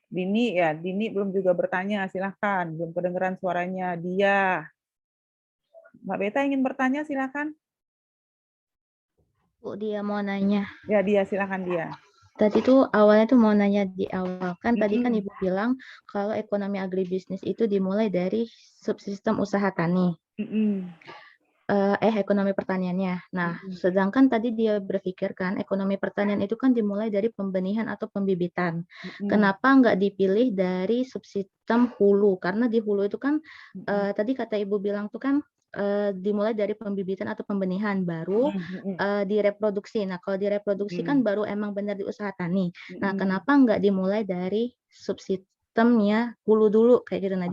Dini ya, Dini belum juga bertanya. Silakan, belum kedengeran suaranya. Dia. Mbak Beta ingin bertanya, silakan. Bu, dia mau nanya. Ya, dia silakan dia. Tadi tuh awalnya tuh mau nanya di awal kan tadi kan Ibu bilang kalau ekonomi agribisnis itu dimulai dari subsistem usaha tani. Ekonomi pertaniannya. Nah, sedangkan tadi dia berpikirkan ekonomi pertanian itu kan dimulai dari pembenihan atau pembibitan. Kenapa nggak dipilih dari subsistem hulu? Karena di hulu itu kan tadi kata Ibu bilang tuh kan dimulai dari pembibitan atau pembenihan, baru direproduksi. Nah, kalau direproduksi kan baru emang benar di usaha tani. Nah, kenapa nggak dimulai dari subsistemnya hulu dulu kayak gitu? Nah,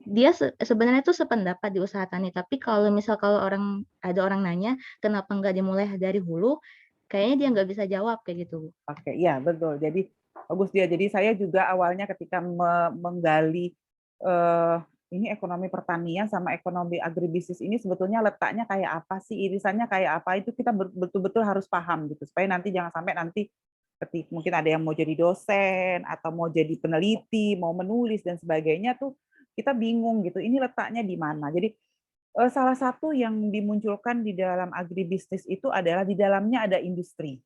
dia sebenarnya tuh sependapat di usaha tani, tapi kalau ada orang nanya kenapa nggak dimulai dari hulu, kayaknya dia nggak bisa jawab kayak gitu. Oke, iya betul. Jadi bagus dia. Jadi saya juga awalnya ketika menggali ini ekonomi pertanian sama ekonomi agribisnis ini sebetulnya letaknya kayak apa sih, irisannya kayak apa, itu kita betul-betul harus paham gitu, supaya nanti jangan sampai nanti ketika mungkin ada yang mau jadi dosen atau mau jadi peneliti, mau menulis dan sebagainya tuh kita bingung gitu, ini letaknya di mana. Jadi salah satu yang dimunculkan di dalam agribisnis itu adalah di dalamnya ada industri.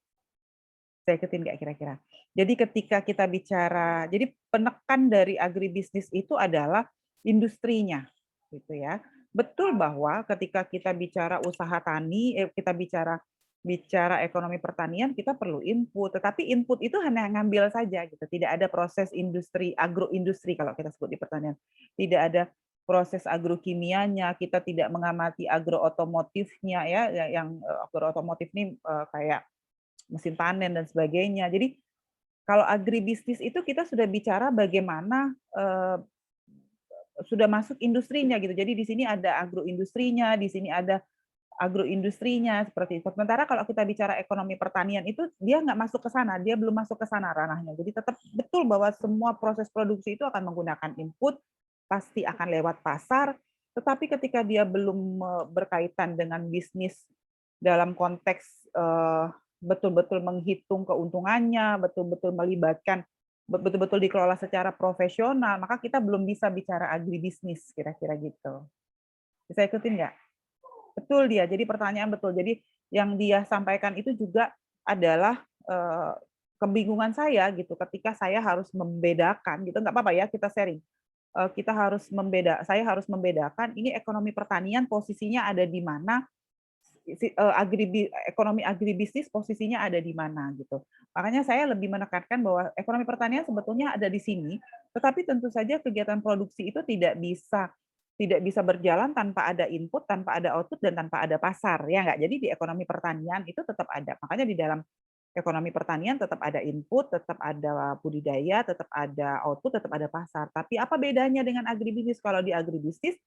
Saya ikutin nggak kira-kira? Jadi ketika kita bicara, jadi penekan dari agribisnis itu adalah industrinya, gitu ya. Betul bahwa ketika kita bicara usaha tani, kita bicara ekonomi pertanian, kita perlu input. Tetapi input itu hanya ngambil saja, gitu. Tidak ada proses industri, agroindustri kalau kita sebut di pertanian. Tidak ada proses agrokimianya, kita tidak mengamati agrootomotifnya ya, yang agrootomotif ini kayak mesin panen dan sebagainya. Jadi kalau agribisnis itu kita sudah bicara bagaimana sudah masuk industrinya gitu. Jadi di sini ada agroindustrinya, di sini ada agroindustrinya seperti itu. Sementara kalau kita bicara ekonomi pertanian itu dia nggak masuk ke sana, dia belum masuk ke sana ranahnya. Jadi tetap betul bahwa semua proses produksi itu akan menggunakan input, pasti akan lewat pasar, tetapi ketika dia belum berkaitan dengan bisnis dalam konteks betul-betul menghitung keuntungannya, betul-betul melibatkan, betul-betul dikelola secara profesional, maka kita belum bisa bicara agribisnis, kira-kira gitu. Bisa ikutin nggak? Betul dia, jadi pertanyaan betul. Jadi yang dia sampaikan itu juga adalah kebingungan saya gitu ketika saya harus membedakan gitu, nggak apa-apa ya kita sharing. Saya harus membedakan ini ekonomi pertanian posisinya ada di mana, ekonomi agribisnis posisinya ada di mana gitu. Makanya saya lebih menekankan bahwa ekonomi pertanian sebetulnya ada di sini, tetapi tentu saja kegiatan produksi itu tidak bisa berjalan tanpa ada input, tanpa ada output, dan tanpa ada pasar, ya nggak? Jadi di ekonomi pertanian itu tetap ada. Makanya di dalam ekonomi pertanian tetap ada input, tetap ada budidaya, tetap ada output, tetap ada pasar. Tapi apa bedanya dengan agribisnis? Kalau di agribisnis,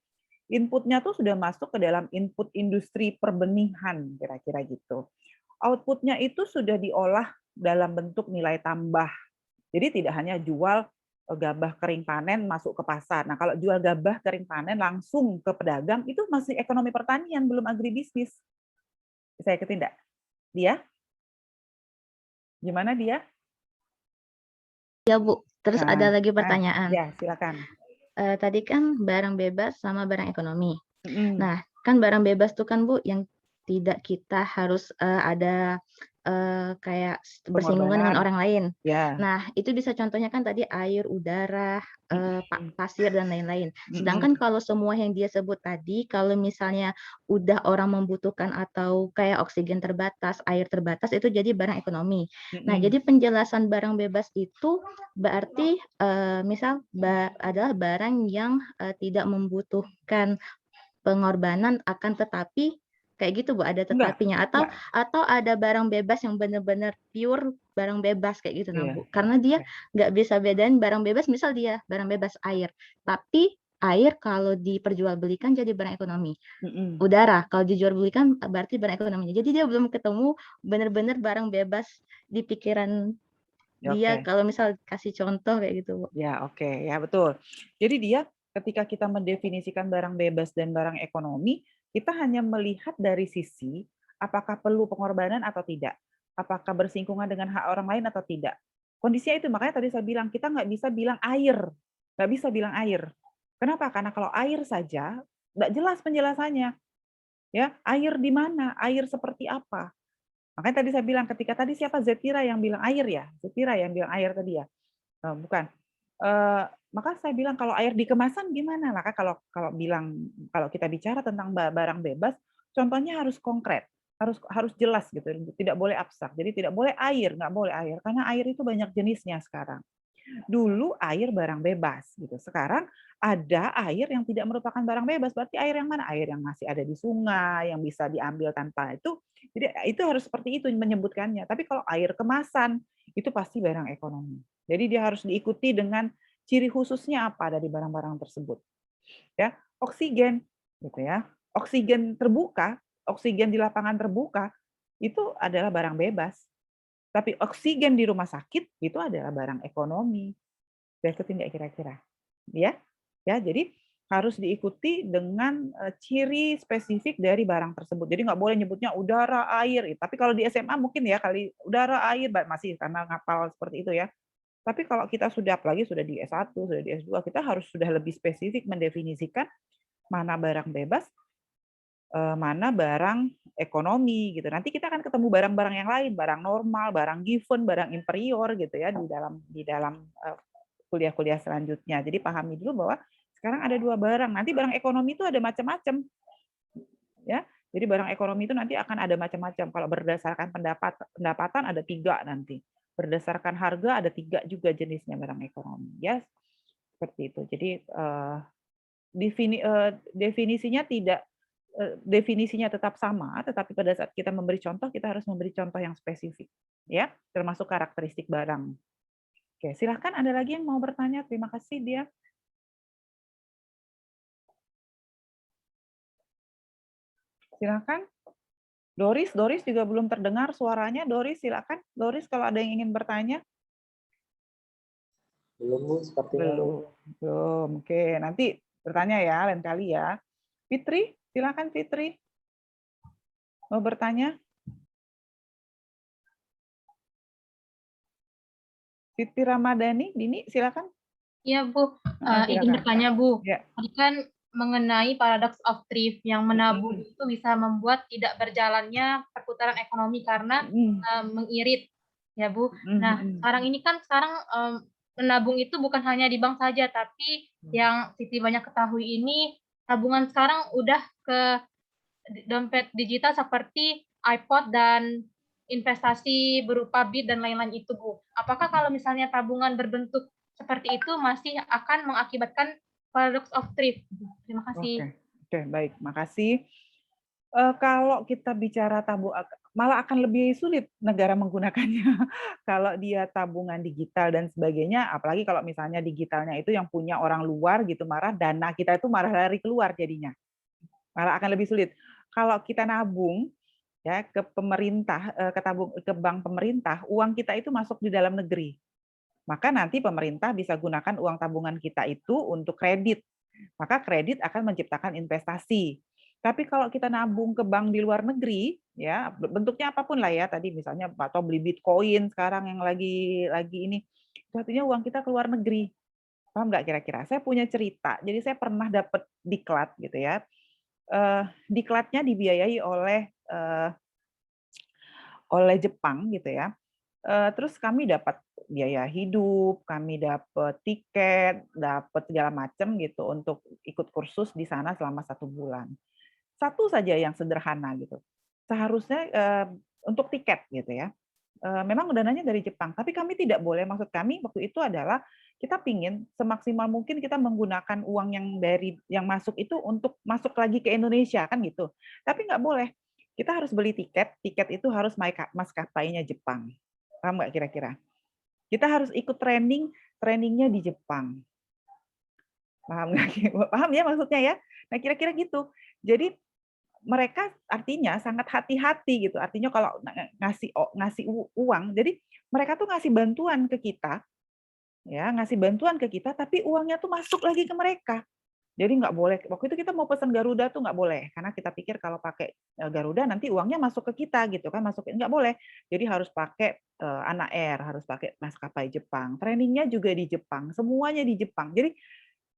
inputnya tuh sudah masuk ke dalam input industri perbenihan, kira-kira gitu. Outputnya itu sudah diolah dalam bentuk nilai tambah. Jadi tidak hanya jual gabah kering panen masuk ke pasar. Nah, kalau jual gabah kering panen langsung ke pedagang, itu masih ekonomi pertanian, belum agribisnis. Saya ikutin enggak? Dia? Gimana dia? Ya Bu, terus ada lagi Ya, pertanyaan. silakan. Tadi kan barang bebas sama barang ekonomi. Mm-mm. Nah, kan barang bebas tuh kan Bu yang tidak kita harus ada kayak bersinggungan dengan Pengorbanan. orang lain. Ya. Nah, itu bisa contohnya kan tadi air, udara, pasir dan lain-lain. Mm-mm. Sedangkan kalau semua yang dia sebut tadi, kalau misalnya udah orang membutuhkan atau kayak oksigen terbatas, air terbatas, itu jadi barang ekonomi. Nah, Mm-mm. jadi penjelasan barang bebas itu berarti misal adalah barang yang tidak membutuhkan pengorbanan akan tetapi kayak gitu Bu, ada Enggak. tetapinya atau ada barang bebas yang benar-benar pure barang bebas kayak gitu nah Iya. Bu. Karena dia nggak bisa bedain barang bebas, misal dia barang bebas air, tapi air kalau diperjualbelikan jadi barang ekonomi. Mm-mm. Udara kalau dijualbelikan berarti barang ekonomi. Jadi dia belum ketemu benar-benar barang bebas di pikiran dia kalau misal kasih contoh kayak gitu Bu. Ya, oke. Ya, betul. Jadi dia ketika kita mendefinisikan barang bebas dan barang ekonomi, kita hanya melihat dari sisi apakah perlu pengorbanan atau tidak. Apakah bersinggungan dengan hak orang lain atau tidak. Kondisinya itu, makanya tadi saya bilang, kita nggak bisa bilang air. Nggak bisa bilang air. Kenapa? Karena kalau air saja, nggak jelas penjelasannya. Ya, air di mana? Air seperti apa? Makanya tadi saya bilang, ketika tadi siapa Zetira yang bilang air ya? Zetira yang bilang air tadi ya? Bukan. Maka saya bilang kalau air di kemasan gimana? Maka kalau kita bicara tentang barang bebas, contohnya harus konkret, harus jelas gitu, tidak boleh abstrak. Jadi tidak boleh air, nggak boleh air, karena air itu banyak jenisnya sekarang. Dulu air barang bebas gitu. Sekarang ada air yang tidak merupakan barang bebas. Berarti air yang mana? Air yang masih ada di sungai, yang bisa diambil tanpa itu. Jadi itu harus seperti itu menyebutkannya. Tapi kalau air kemasan itu pasti barang ekonomi. Jadi dia harus diikuti dengan ciri khususnya apa dari barang-barang tersebut. Ya, oksigen gitu ya. Oksigen terbuka, oksigen di lapangan terbuka itu adalah barang bebas. Tapi oksigen di rumah sakit itu adalah barang ekonomi. Saya ikutin nggak kira-kira? Ya, jadi harus diikuti dengan ciri spesifik dari barang tersebut. Jadi nggak boleh nyebutnya udara, air. Tapi kalau di SMA mungkin ya kali udara, air masih karena ngapal seperti itu ya. Tapi kalau kita sudah apalagi sudah di S1, sudah di S2, kita harus sudah lebih spesifik mendefinisikan mana barang bebas, mana barang ekonomi gitu. Nanti kita akan ketemu barang-barang yang lain, barang normal, barang given, barang inferior gitu ya di dalam kuliah-kuliah selanjutnya. Jadi pahami dulu bahwa sekarang ada dua barang. Nanti barang ekonomi itu ada macam-macam. Ya. Jadi barang ekonomi itu nanti akan ada macam-macam. Kalau berdasarkan pendapatan ada 3 nanti. Berdasarkan harga ada 3 juga jenisnya barang ekonomi. Ya, seperti itu. Jadi definisinya tetap sama, tetapi pada saat kita memberi contoh, kita harus memberi contoh yang spesifik, ya, termasuk karakteristik barang. Oke, silahkan ada lagi yang mau bertanya. Terima kasih dia. Silahkan. Doris juga belum terdengar suaranya. Doris, silakan. Doris, kalau ada yang ingin bertanya. Belum, Bu, sepertinya. Belum. Oke, nanti bertanya ya, lain kali ya. Fitri, silakan Fitri. Mau bertanya? Fitri Ramadhani, Dini, silakan. Iya, Bu. Ingin silakan. bertanya, Bu. Ya. Tadi kan mengenai paradox of thrift, yang menabung itu bisa membuat tidak berjalannya perputaran ekonomi karena mengirit, ya Bu. Nah, sekarang menabung itu bukan hanya di bank saja, tapi yang Siti banyak ketahui ini, tabungan sekarang udah ke dompet digital seperti iPod dan investasi berupa Bit dan lain-lain itu, Bu. Apakah kalau misalnya tabungan berbentuk seperti itu masih akan mengakibatkan paradox of thrift? Terima kasih. Oke, baik, makasih. Kalau kita bicara malah akan lebih sulit negara menggunakannya kalau dia tabungan digital dan sebagainya, apalagi kalau misalnya digitalnya itu yang punya orang luar gitu, marah dana kita itu marah lari keluar jadinya. Malah akan lebih sulit. Kalau kita nabung ya ke pemerintah, ke bank pemerintah, uang kita itu masuk di dalam negeri. Maka nanti pemerintah bisa gunakan uang tabungan kita itu untuk kredit. Maka kredit akan menciptakan investasi. Tapi kalau kita nabung ke bank di luar negeri, ya bentuknya apapun lah ya, tadi misalnya atau beli Bitcoin sekarang yang lagi ini, artinya uang kita ke luar negeri. Paham nggak kira-kira? Saya punya cerita. Jadi saya pernah dapat diklat gitu ya. Diklatnya dibiayai oleh Jepang gitu ya. Terus kami dapat biaya hidup, kami dapat tiket, dapat segala macam gitu untuk ikut kursus di sana selama 1 bulan. Satu saja yang sederhana gitu. Seharusnya untuk tiket gitu ya. Memang dananya dari Jepang, tapi kami tidak boleh, maksud kami waktu itu adalah kita pingin semaksimal mungkin kita menggunakan uang yang masuk itu untuk masuk lagi ke Indonesia kan gitu. Tapi nggak boleh. Kita harus beli tiket itu harus maskapainya Jepang. Paham nggak kira-kira? Kita harus ikut trainingnya di Jepang. Paham nggak? Paham ya maksudnya ya? Nah kira-kira gitu. Jadi mereka artinya sangat hati-hati gitu. Artinya kalau ngasih uang, jadi mereka tuh ngasih bantuan ke kita, ya ngasih bantuan ke kita, tapi uangnya tuh masuk lagi ke mereka. Jadi nggak boleh. Waktu itu kita mau pesan Garuda tuh nggak boleh, karena kita pikir kalau pakai Garuda nanti uangnya masuk ke kita gitu kan, masukin nggak boleh. Jadi harus pakai Ana Air, harus pakai maskapai Jepang. Trainingnya juga di Jepang, semuanya di Jepang. Jadi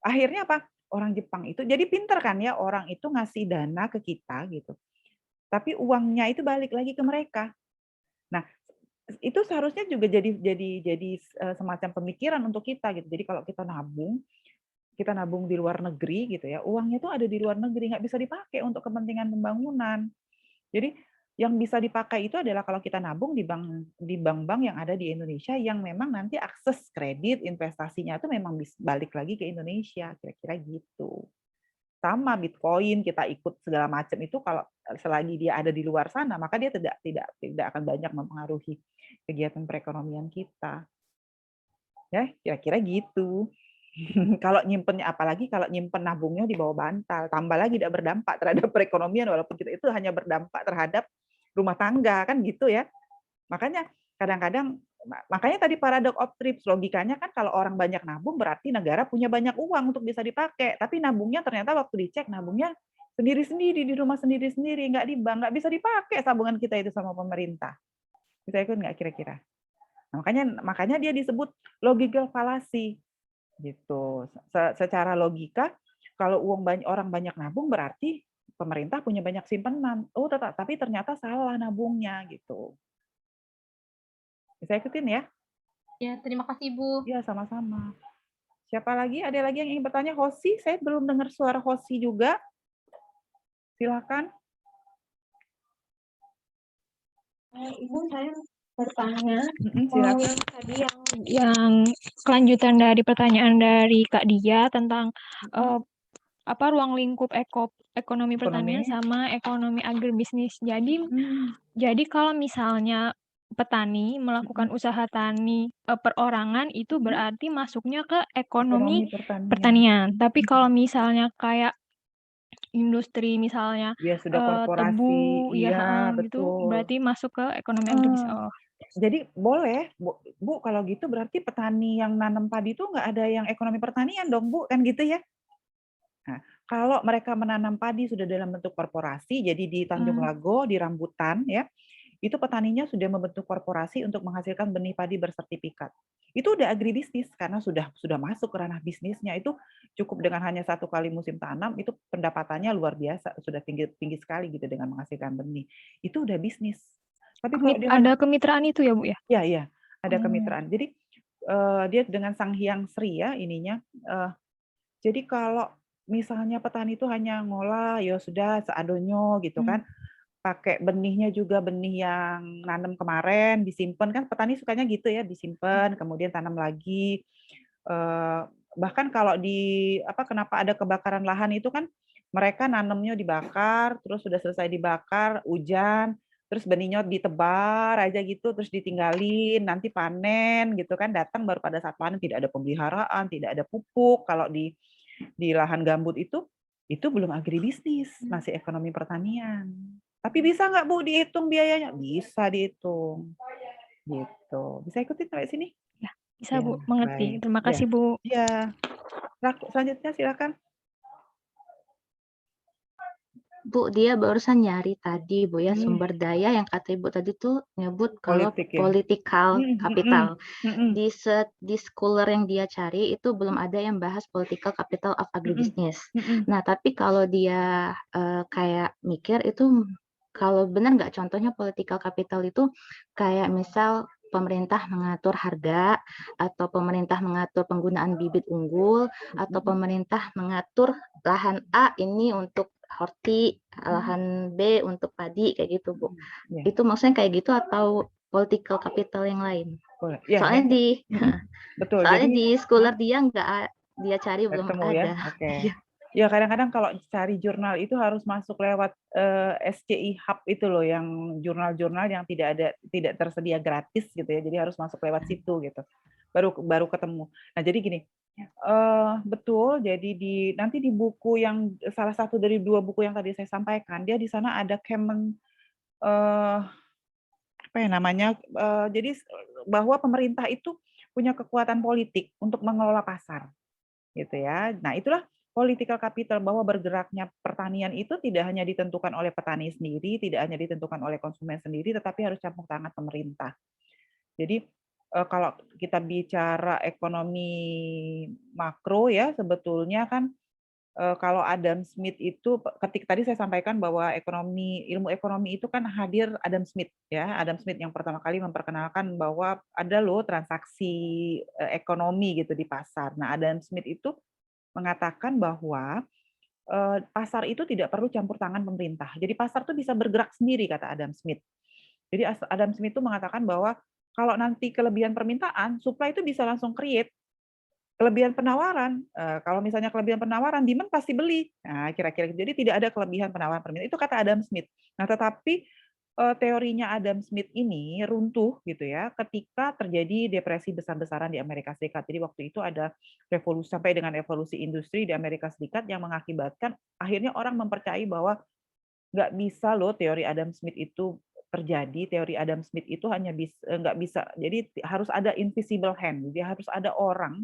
akhirnya apa? Orang Jepang itu jadi pinter kan ya, orang itu ngasih dana ke kita gitu. Tapi uangnya itu balik lagi ke mereka. Nah, itu seharusnya juga jadi semacam pemikiran untuk kita gitu. Jadi kalau kita nabung di luar negeri gitu ya, uangnya itu ada di luar negeri, nggak bisa dipakai untuk kepentingan pembangunan. Jadi yang bisa dipakai itu adalah kalau kita nabung di bank-bank yang ada di Indonesia yang memang nanti akses kredit investasinya itu memang balik lagi ke Indonesia, kira-kira gitu. Sama Bitcoin kita ikut segala macam itu kalau selagi dia ada di luar sana maka dia tidak akan banyak mempengaruhi kegiatan perekonomian kita. Ya, kira-kira gitu. Kalau nyimpennya, apalagi kalau nyimpen nabungnya di bawah bantal, tambah lagi tidak berdampak terhadap perekonomian walaupun kita itu hanya berdampak terhadap rumah tangga kan gitu ya. Makanya kadang-kadang makanya tadi paradox of thrift, logikanya kan kalau orang banyak nabung berarti negara punya banyak uang untuk bisa dipakai, tapi nabungnya ternyata waktu dicek nabungnya sendiri-sendiri di rumah sendiri-sendiri, nggak di bank, nggak bisa dipakai tabungan kita itu sama pemerintah. Bisa ikut nggak kira-kira? Nah, makanya dia disebut logical fallacy gitu. Secara logika kalau orang banyak nabung berarti pemerintah punya banyak simpanan. Oh, tapi ternyata salah nabungnya gitu. Bisa ikutin ya? Ya, terima kasih Bu. Ya, sama-sama. Siapa lagi? Ada lagi yang ingin bertanya? Hosi, saya belum dengar suara Hosi juga. Silakan. Ibu, saya bertanya, Silakan. tadi yang kelanjutan dari pertanyaan dari Kak Dia tentang ruang lingkup ekonomi pertanian sama ekonomi agribisnis. Jadi kalau misalnya petani melakukan usaha tani perorangan itu berarti masuknya ke ekonomi pertanian. Tapi kalau misalnya kayak industri misalnya ya sudah korporasi, tebu, iya gitu, betul. berarti masuk ke ekonomi agribisnis. Jadi boleh, Bu, kalau gitu berarti petani yang nanam padi itu nggak ada yang ekonomi pertanian dong, Bu, kan gitu ya? Nah, kalau mereka menanam padi sudah dalam bentuk korporasi, jadi di Tanjung Lago, di Rambutan, ya, itu petaninya sudah membentuk korporasi untuk menghasilkan benih padi bersertifikat. itu udah agribisnis karena sudah masuk ke ranah bisnisnya. Itu cukup dengan hanya 1 kali musim tanam itu pendapatannya luar biasa, sudah tinggi sekali gitu dengan menghasilkan benih. Itu udah bisnis. Tapi kalau dia Ada kemitraan itu ya, Bu, ya? iya, ada kemitraan. Jadi dia dengan Sang Hyang Sri ya ininya. Jadi kalau misalnya petani itu hanya ngolah, ya sudah seadonyo gitu kan. Pakai benihnya juga benih yang nanam kemarin, disimpan kan petani sukanya gitu ya, disimpan kemudian tanam lagi. Bahkan kalau kenapa ada kebakaran lahan itu kan mereka nanamnya dibakar, terus sudah selesai dibakar, hujan, terus benihnya ditebar aja gitu, terus ditinggalin, nanti panen gitu kan, datang baru pada saat panen tidak ada pemeliharaan, tidak ada pupuk. Kalau di lahan gambut itu belum agribisnis, masih ekonomi pertanian. Tapi bisa nggak Bu dihitung biayanya? Bisa dihitung. Gitu. Bisa ikutin sampai sini? Ya, bisa Bu, Ya, mengerti. baik. Terima kasih Bu. Ya. Selanjutnya silakan. Bu, dia barusan nyari tadi, Bu ya, sumber daya yang kata Ibu tadi tuh nyebut kalau political capital. Di scholar yang dia cari itu belum ada yang bahas political capital of agribusiness. Nah, tapi kalau dia kayak mikir itu, kalau benar nggak contohnya political capital itu kayak misal pemerintah mengatur harga, atau pemerintah mengatur penggunaan bibit unggul, atau pemerintah mengatur lahan A ini untuk horti, lahan B untuk padi, kayak gitu Bu. Itu maksudnya kayak gitu atau political capital yang lain? Soalnya di scholar dia dia cari belum ada. Oke. Ya kadang-kadang kalau cari jurnal itu harus masuk lewat SCI Hub itu loh, yang jurnal-jurnal yang tidak tersedia gratis gitu ya. Jadi harus masuk lewat situ gitu. Baru ketemu. Nah, jadi gini. Betul, jadi nanti di buku yang salah satu dari 2 buku yang tadi saya sampaikan, dia di sana ada apa ya namanya? Jadi bahwa pemerintah itu punya kekuatan politik untuk mengelola pasar. Gitu ya. Nah, itulah political capital, bahwa bergeraknya pertanian itu tidak hanya ditentukan oleh petani sendiri, tidak hanya ditentukan oleh konsumen sendiri, tetapi harus campur tangan pemerintah. Jadi kalau kita bicara ekonomi makro ya, sebetulnya kan kalau Adam Smith itu ketika tadi saya sampaikan bahwa ilmu ekonomi itu kan hadir Adam Smith ya. Adam Smith yang pertama kali memperkenalkan bahwa ada loh transaksi ekonomi gitu di pasar. Nah, Adam Smith itu mengatakan bahwa pasar itu tidak perlu campur tangan pemerintah. Jadi pasar itu bisa bergerak sendiri, kata Adam Smith. Jadi Adam Smith itu mengatakan bahwa kalau nanti kelebihan permintaan, supply itu bisa langsung create. Kelebihan penawaran, kalau misalnya kelebihan penawaran, demand pasti beli. Nah, kira-kira jadi tidak ada kelebihan penawaran permintaan. Itu kata Adam Smith. Nah, tetapi teorinya Adam Smith ini runtuh gitu ya ketika terjadi depresi besar-besaran di Amerika Serikat. Jadi waktu itu ada revolusi sampai dengan revolusi industri di Amerika Serikat yang mengakibatkan akhirnya orang mempercayai bahwa nggak bisa loh teori Adam Smith itu terjadi. Teori Adam Smith itu hanya nggak bisa. Jadi harus ada invisible hand. Jadi harus ada orang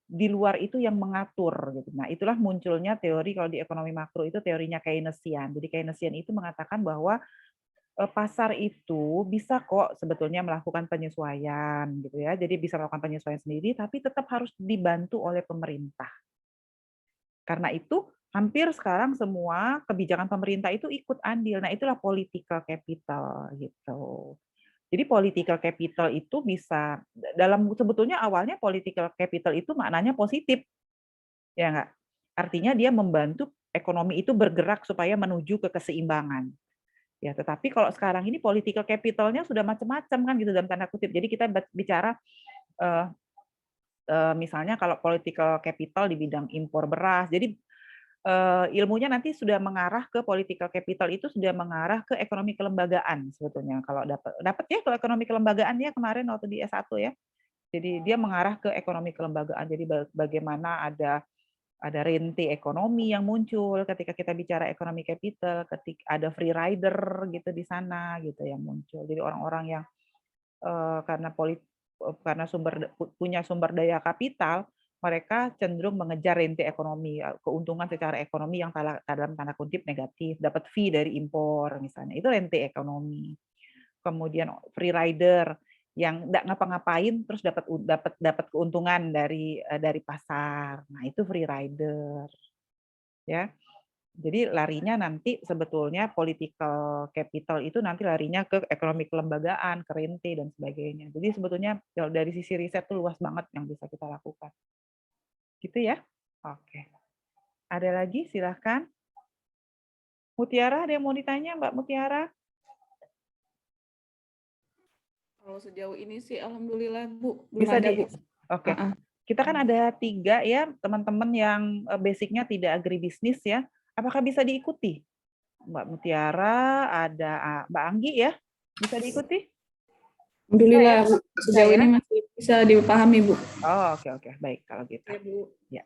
di luar itu yang mengatur gitu. Nah, itulah munculnya teori kalau di ekonomi makro itu teorinya Keynesian. Jadi Keynesian itu mengatakan bahwa pasar itu bisa kok sebetulnya melakukan penyesuaian gitu ya. Jadi bisa melakukan penyesuaian sendiri tapi tetap harus dibantu oleh pemerintah. Karena itu hampir sekarang semua kebijakan pemerintah itu ikut andil. Nah, itulah political capital gitu. Jadi political capital itu bisa sebetulnya awalnya political capital itu maknanya positif. Ya enggak? Artinya dia membantu ekonomi itu bergerak supaya menuju ke keseimbangan. Ya, tetapi kalau sekarang ini political capital-nya sudah macam-macam kan gitu dalam tanda kutip. Jadi kita bicara misalnya kalau political capital di bidang impor beras. Jadi ilmunya nanti sudah mengarah ke political capital itu sudah mengarah ke ekonomi kelembagaan sebetulnya. Kalau dapat ya kalau ekonomi kelembagaan ya kemarin waktu di S1 ya. Jadi dia mengarah ke ekonomi kelembagaan. Jadi bagaimana ada rente ekonomi yang muncul ketika kita bicara ekonomi capital, ketika ada free rider gitu di sana gitu yang muncul. Jadi orang-orang yang karena punya sumber daya kapital, mereka cenderung mengejar rente ekonomi, keuntungan secara ekonomi yang dalam tanda kutip negatif, dapat fee dari impor misalnya. Itu rente ekonomi. Kemudian free rider yang nggak ngapa-ngapain terus dapat keuntungan dari pasar. Nah, itu free rider. Ya. Jadi larinya nanti sebetulnya political capital itu nanti larinya ke ekonomi kelembagaan, ke rente dan sebagainya. Jadi sebetulnya dari sisi riset tuh luas banget yang bisa kita lakukan. Gitu ya. Oke. Ada lagi? Silahkan. Mutiara, ada yang mau ditanya, Mbak Mutiara? Kalau sejauh ini sih alhamdulillah Bu, belum Bisa ada Bu. Oke. Kita kan ada 3 ya teman-teman yang basicnya tidak agribisnis ya. Apakah bisa diikuti? Mbak Mutiara, ada Mbak Anggi ya? Bisa diikuti? Alhamdulillah Ya? Bu, sejauh ini masih bisa dipahami Bu. Oh, oke. Baik kalau gitu. Ya, Bu. Ya.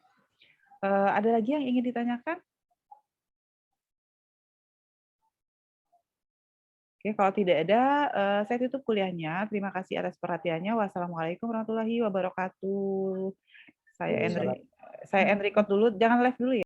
Ada lagi yang ingin ditanyakan? Oke, kalau tidak ada, saya tutup kuliahnya. Terima kasih atas perhatiannya. Wassalamualaikum warahmatullahi wabarakatuh. Saya Enrico dulu. Jangan live dulu ya.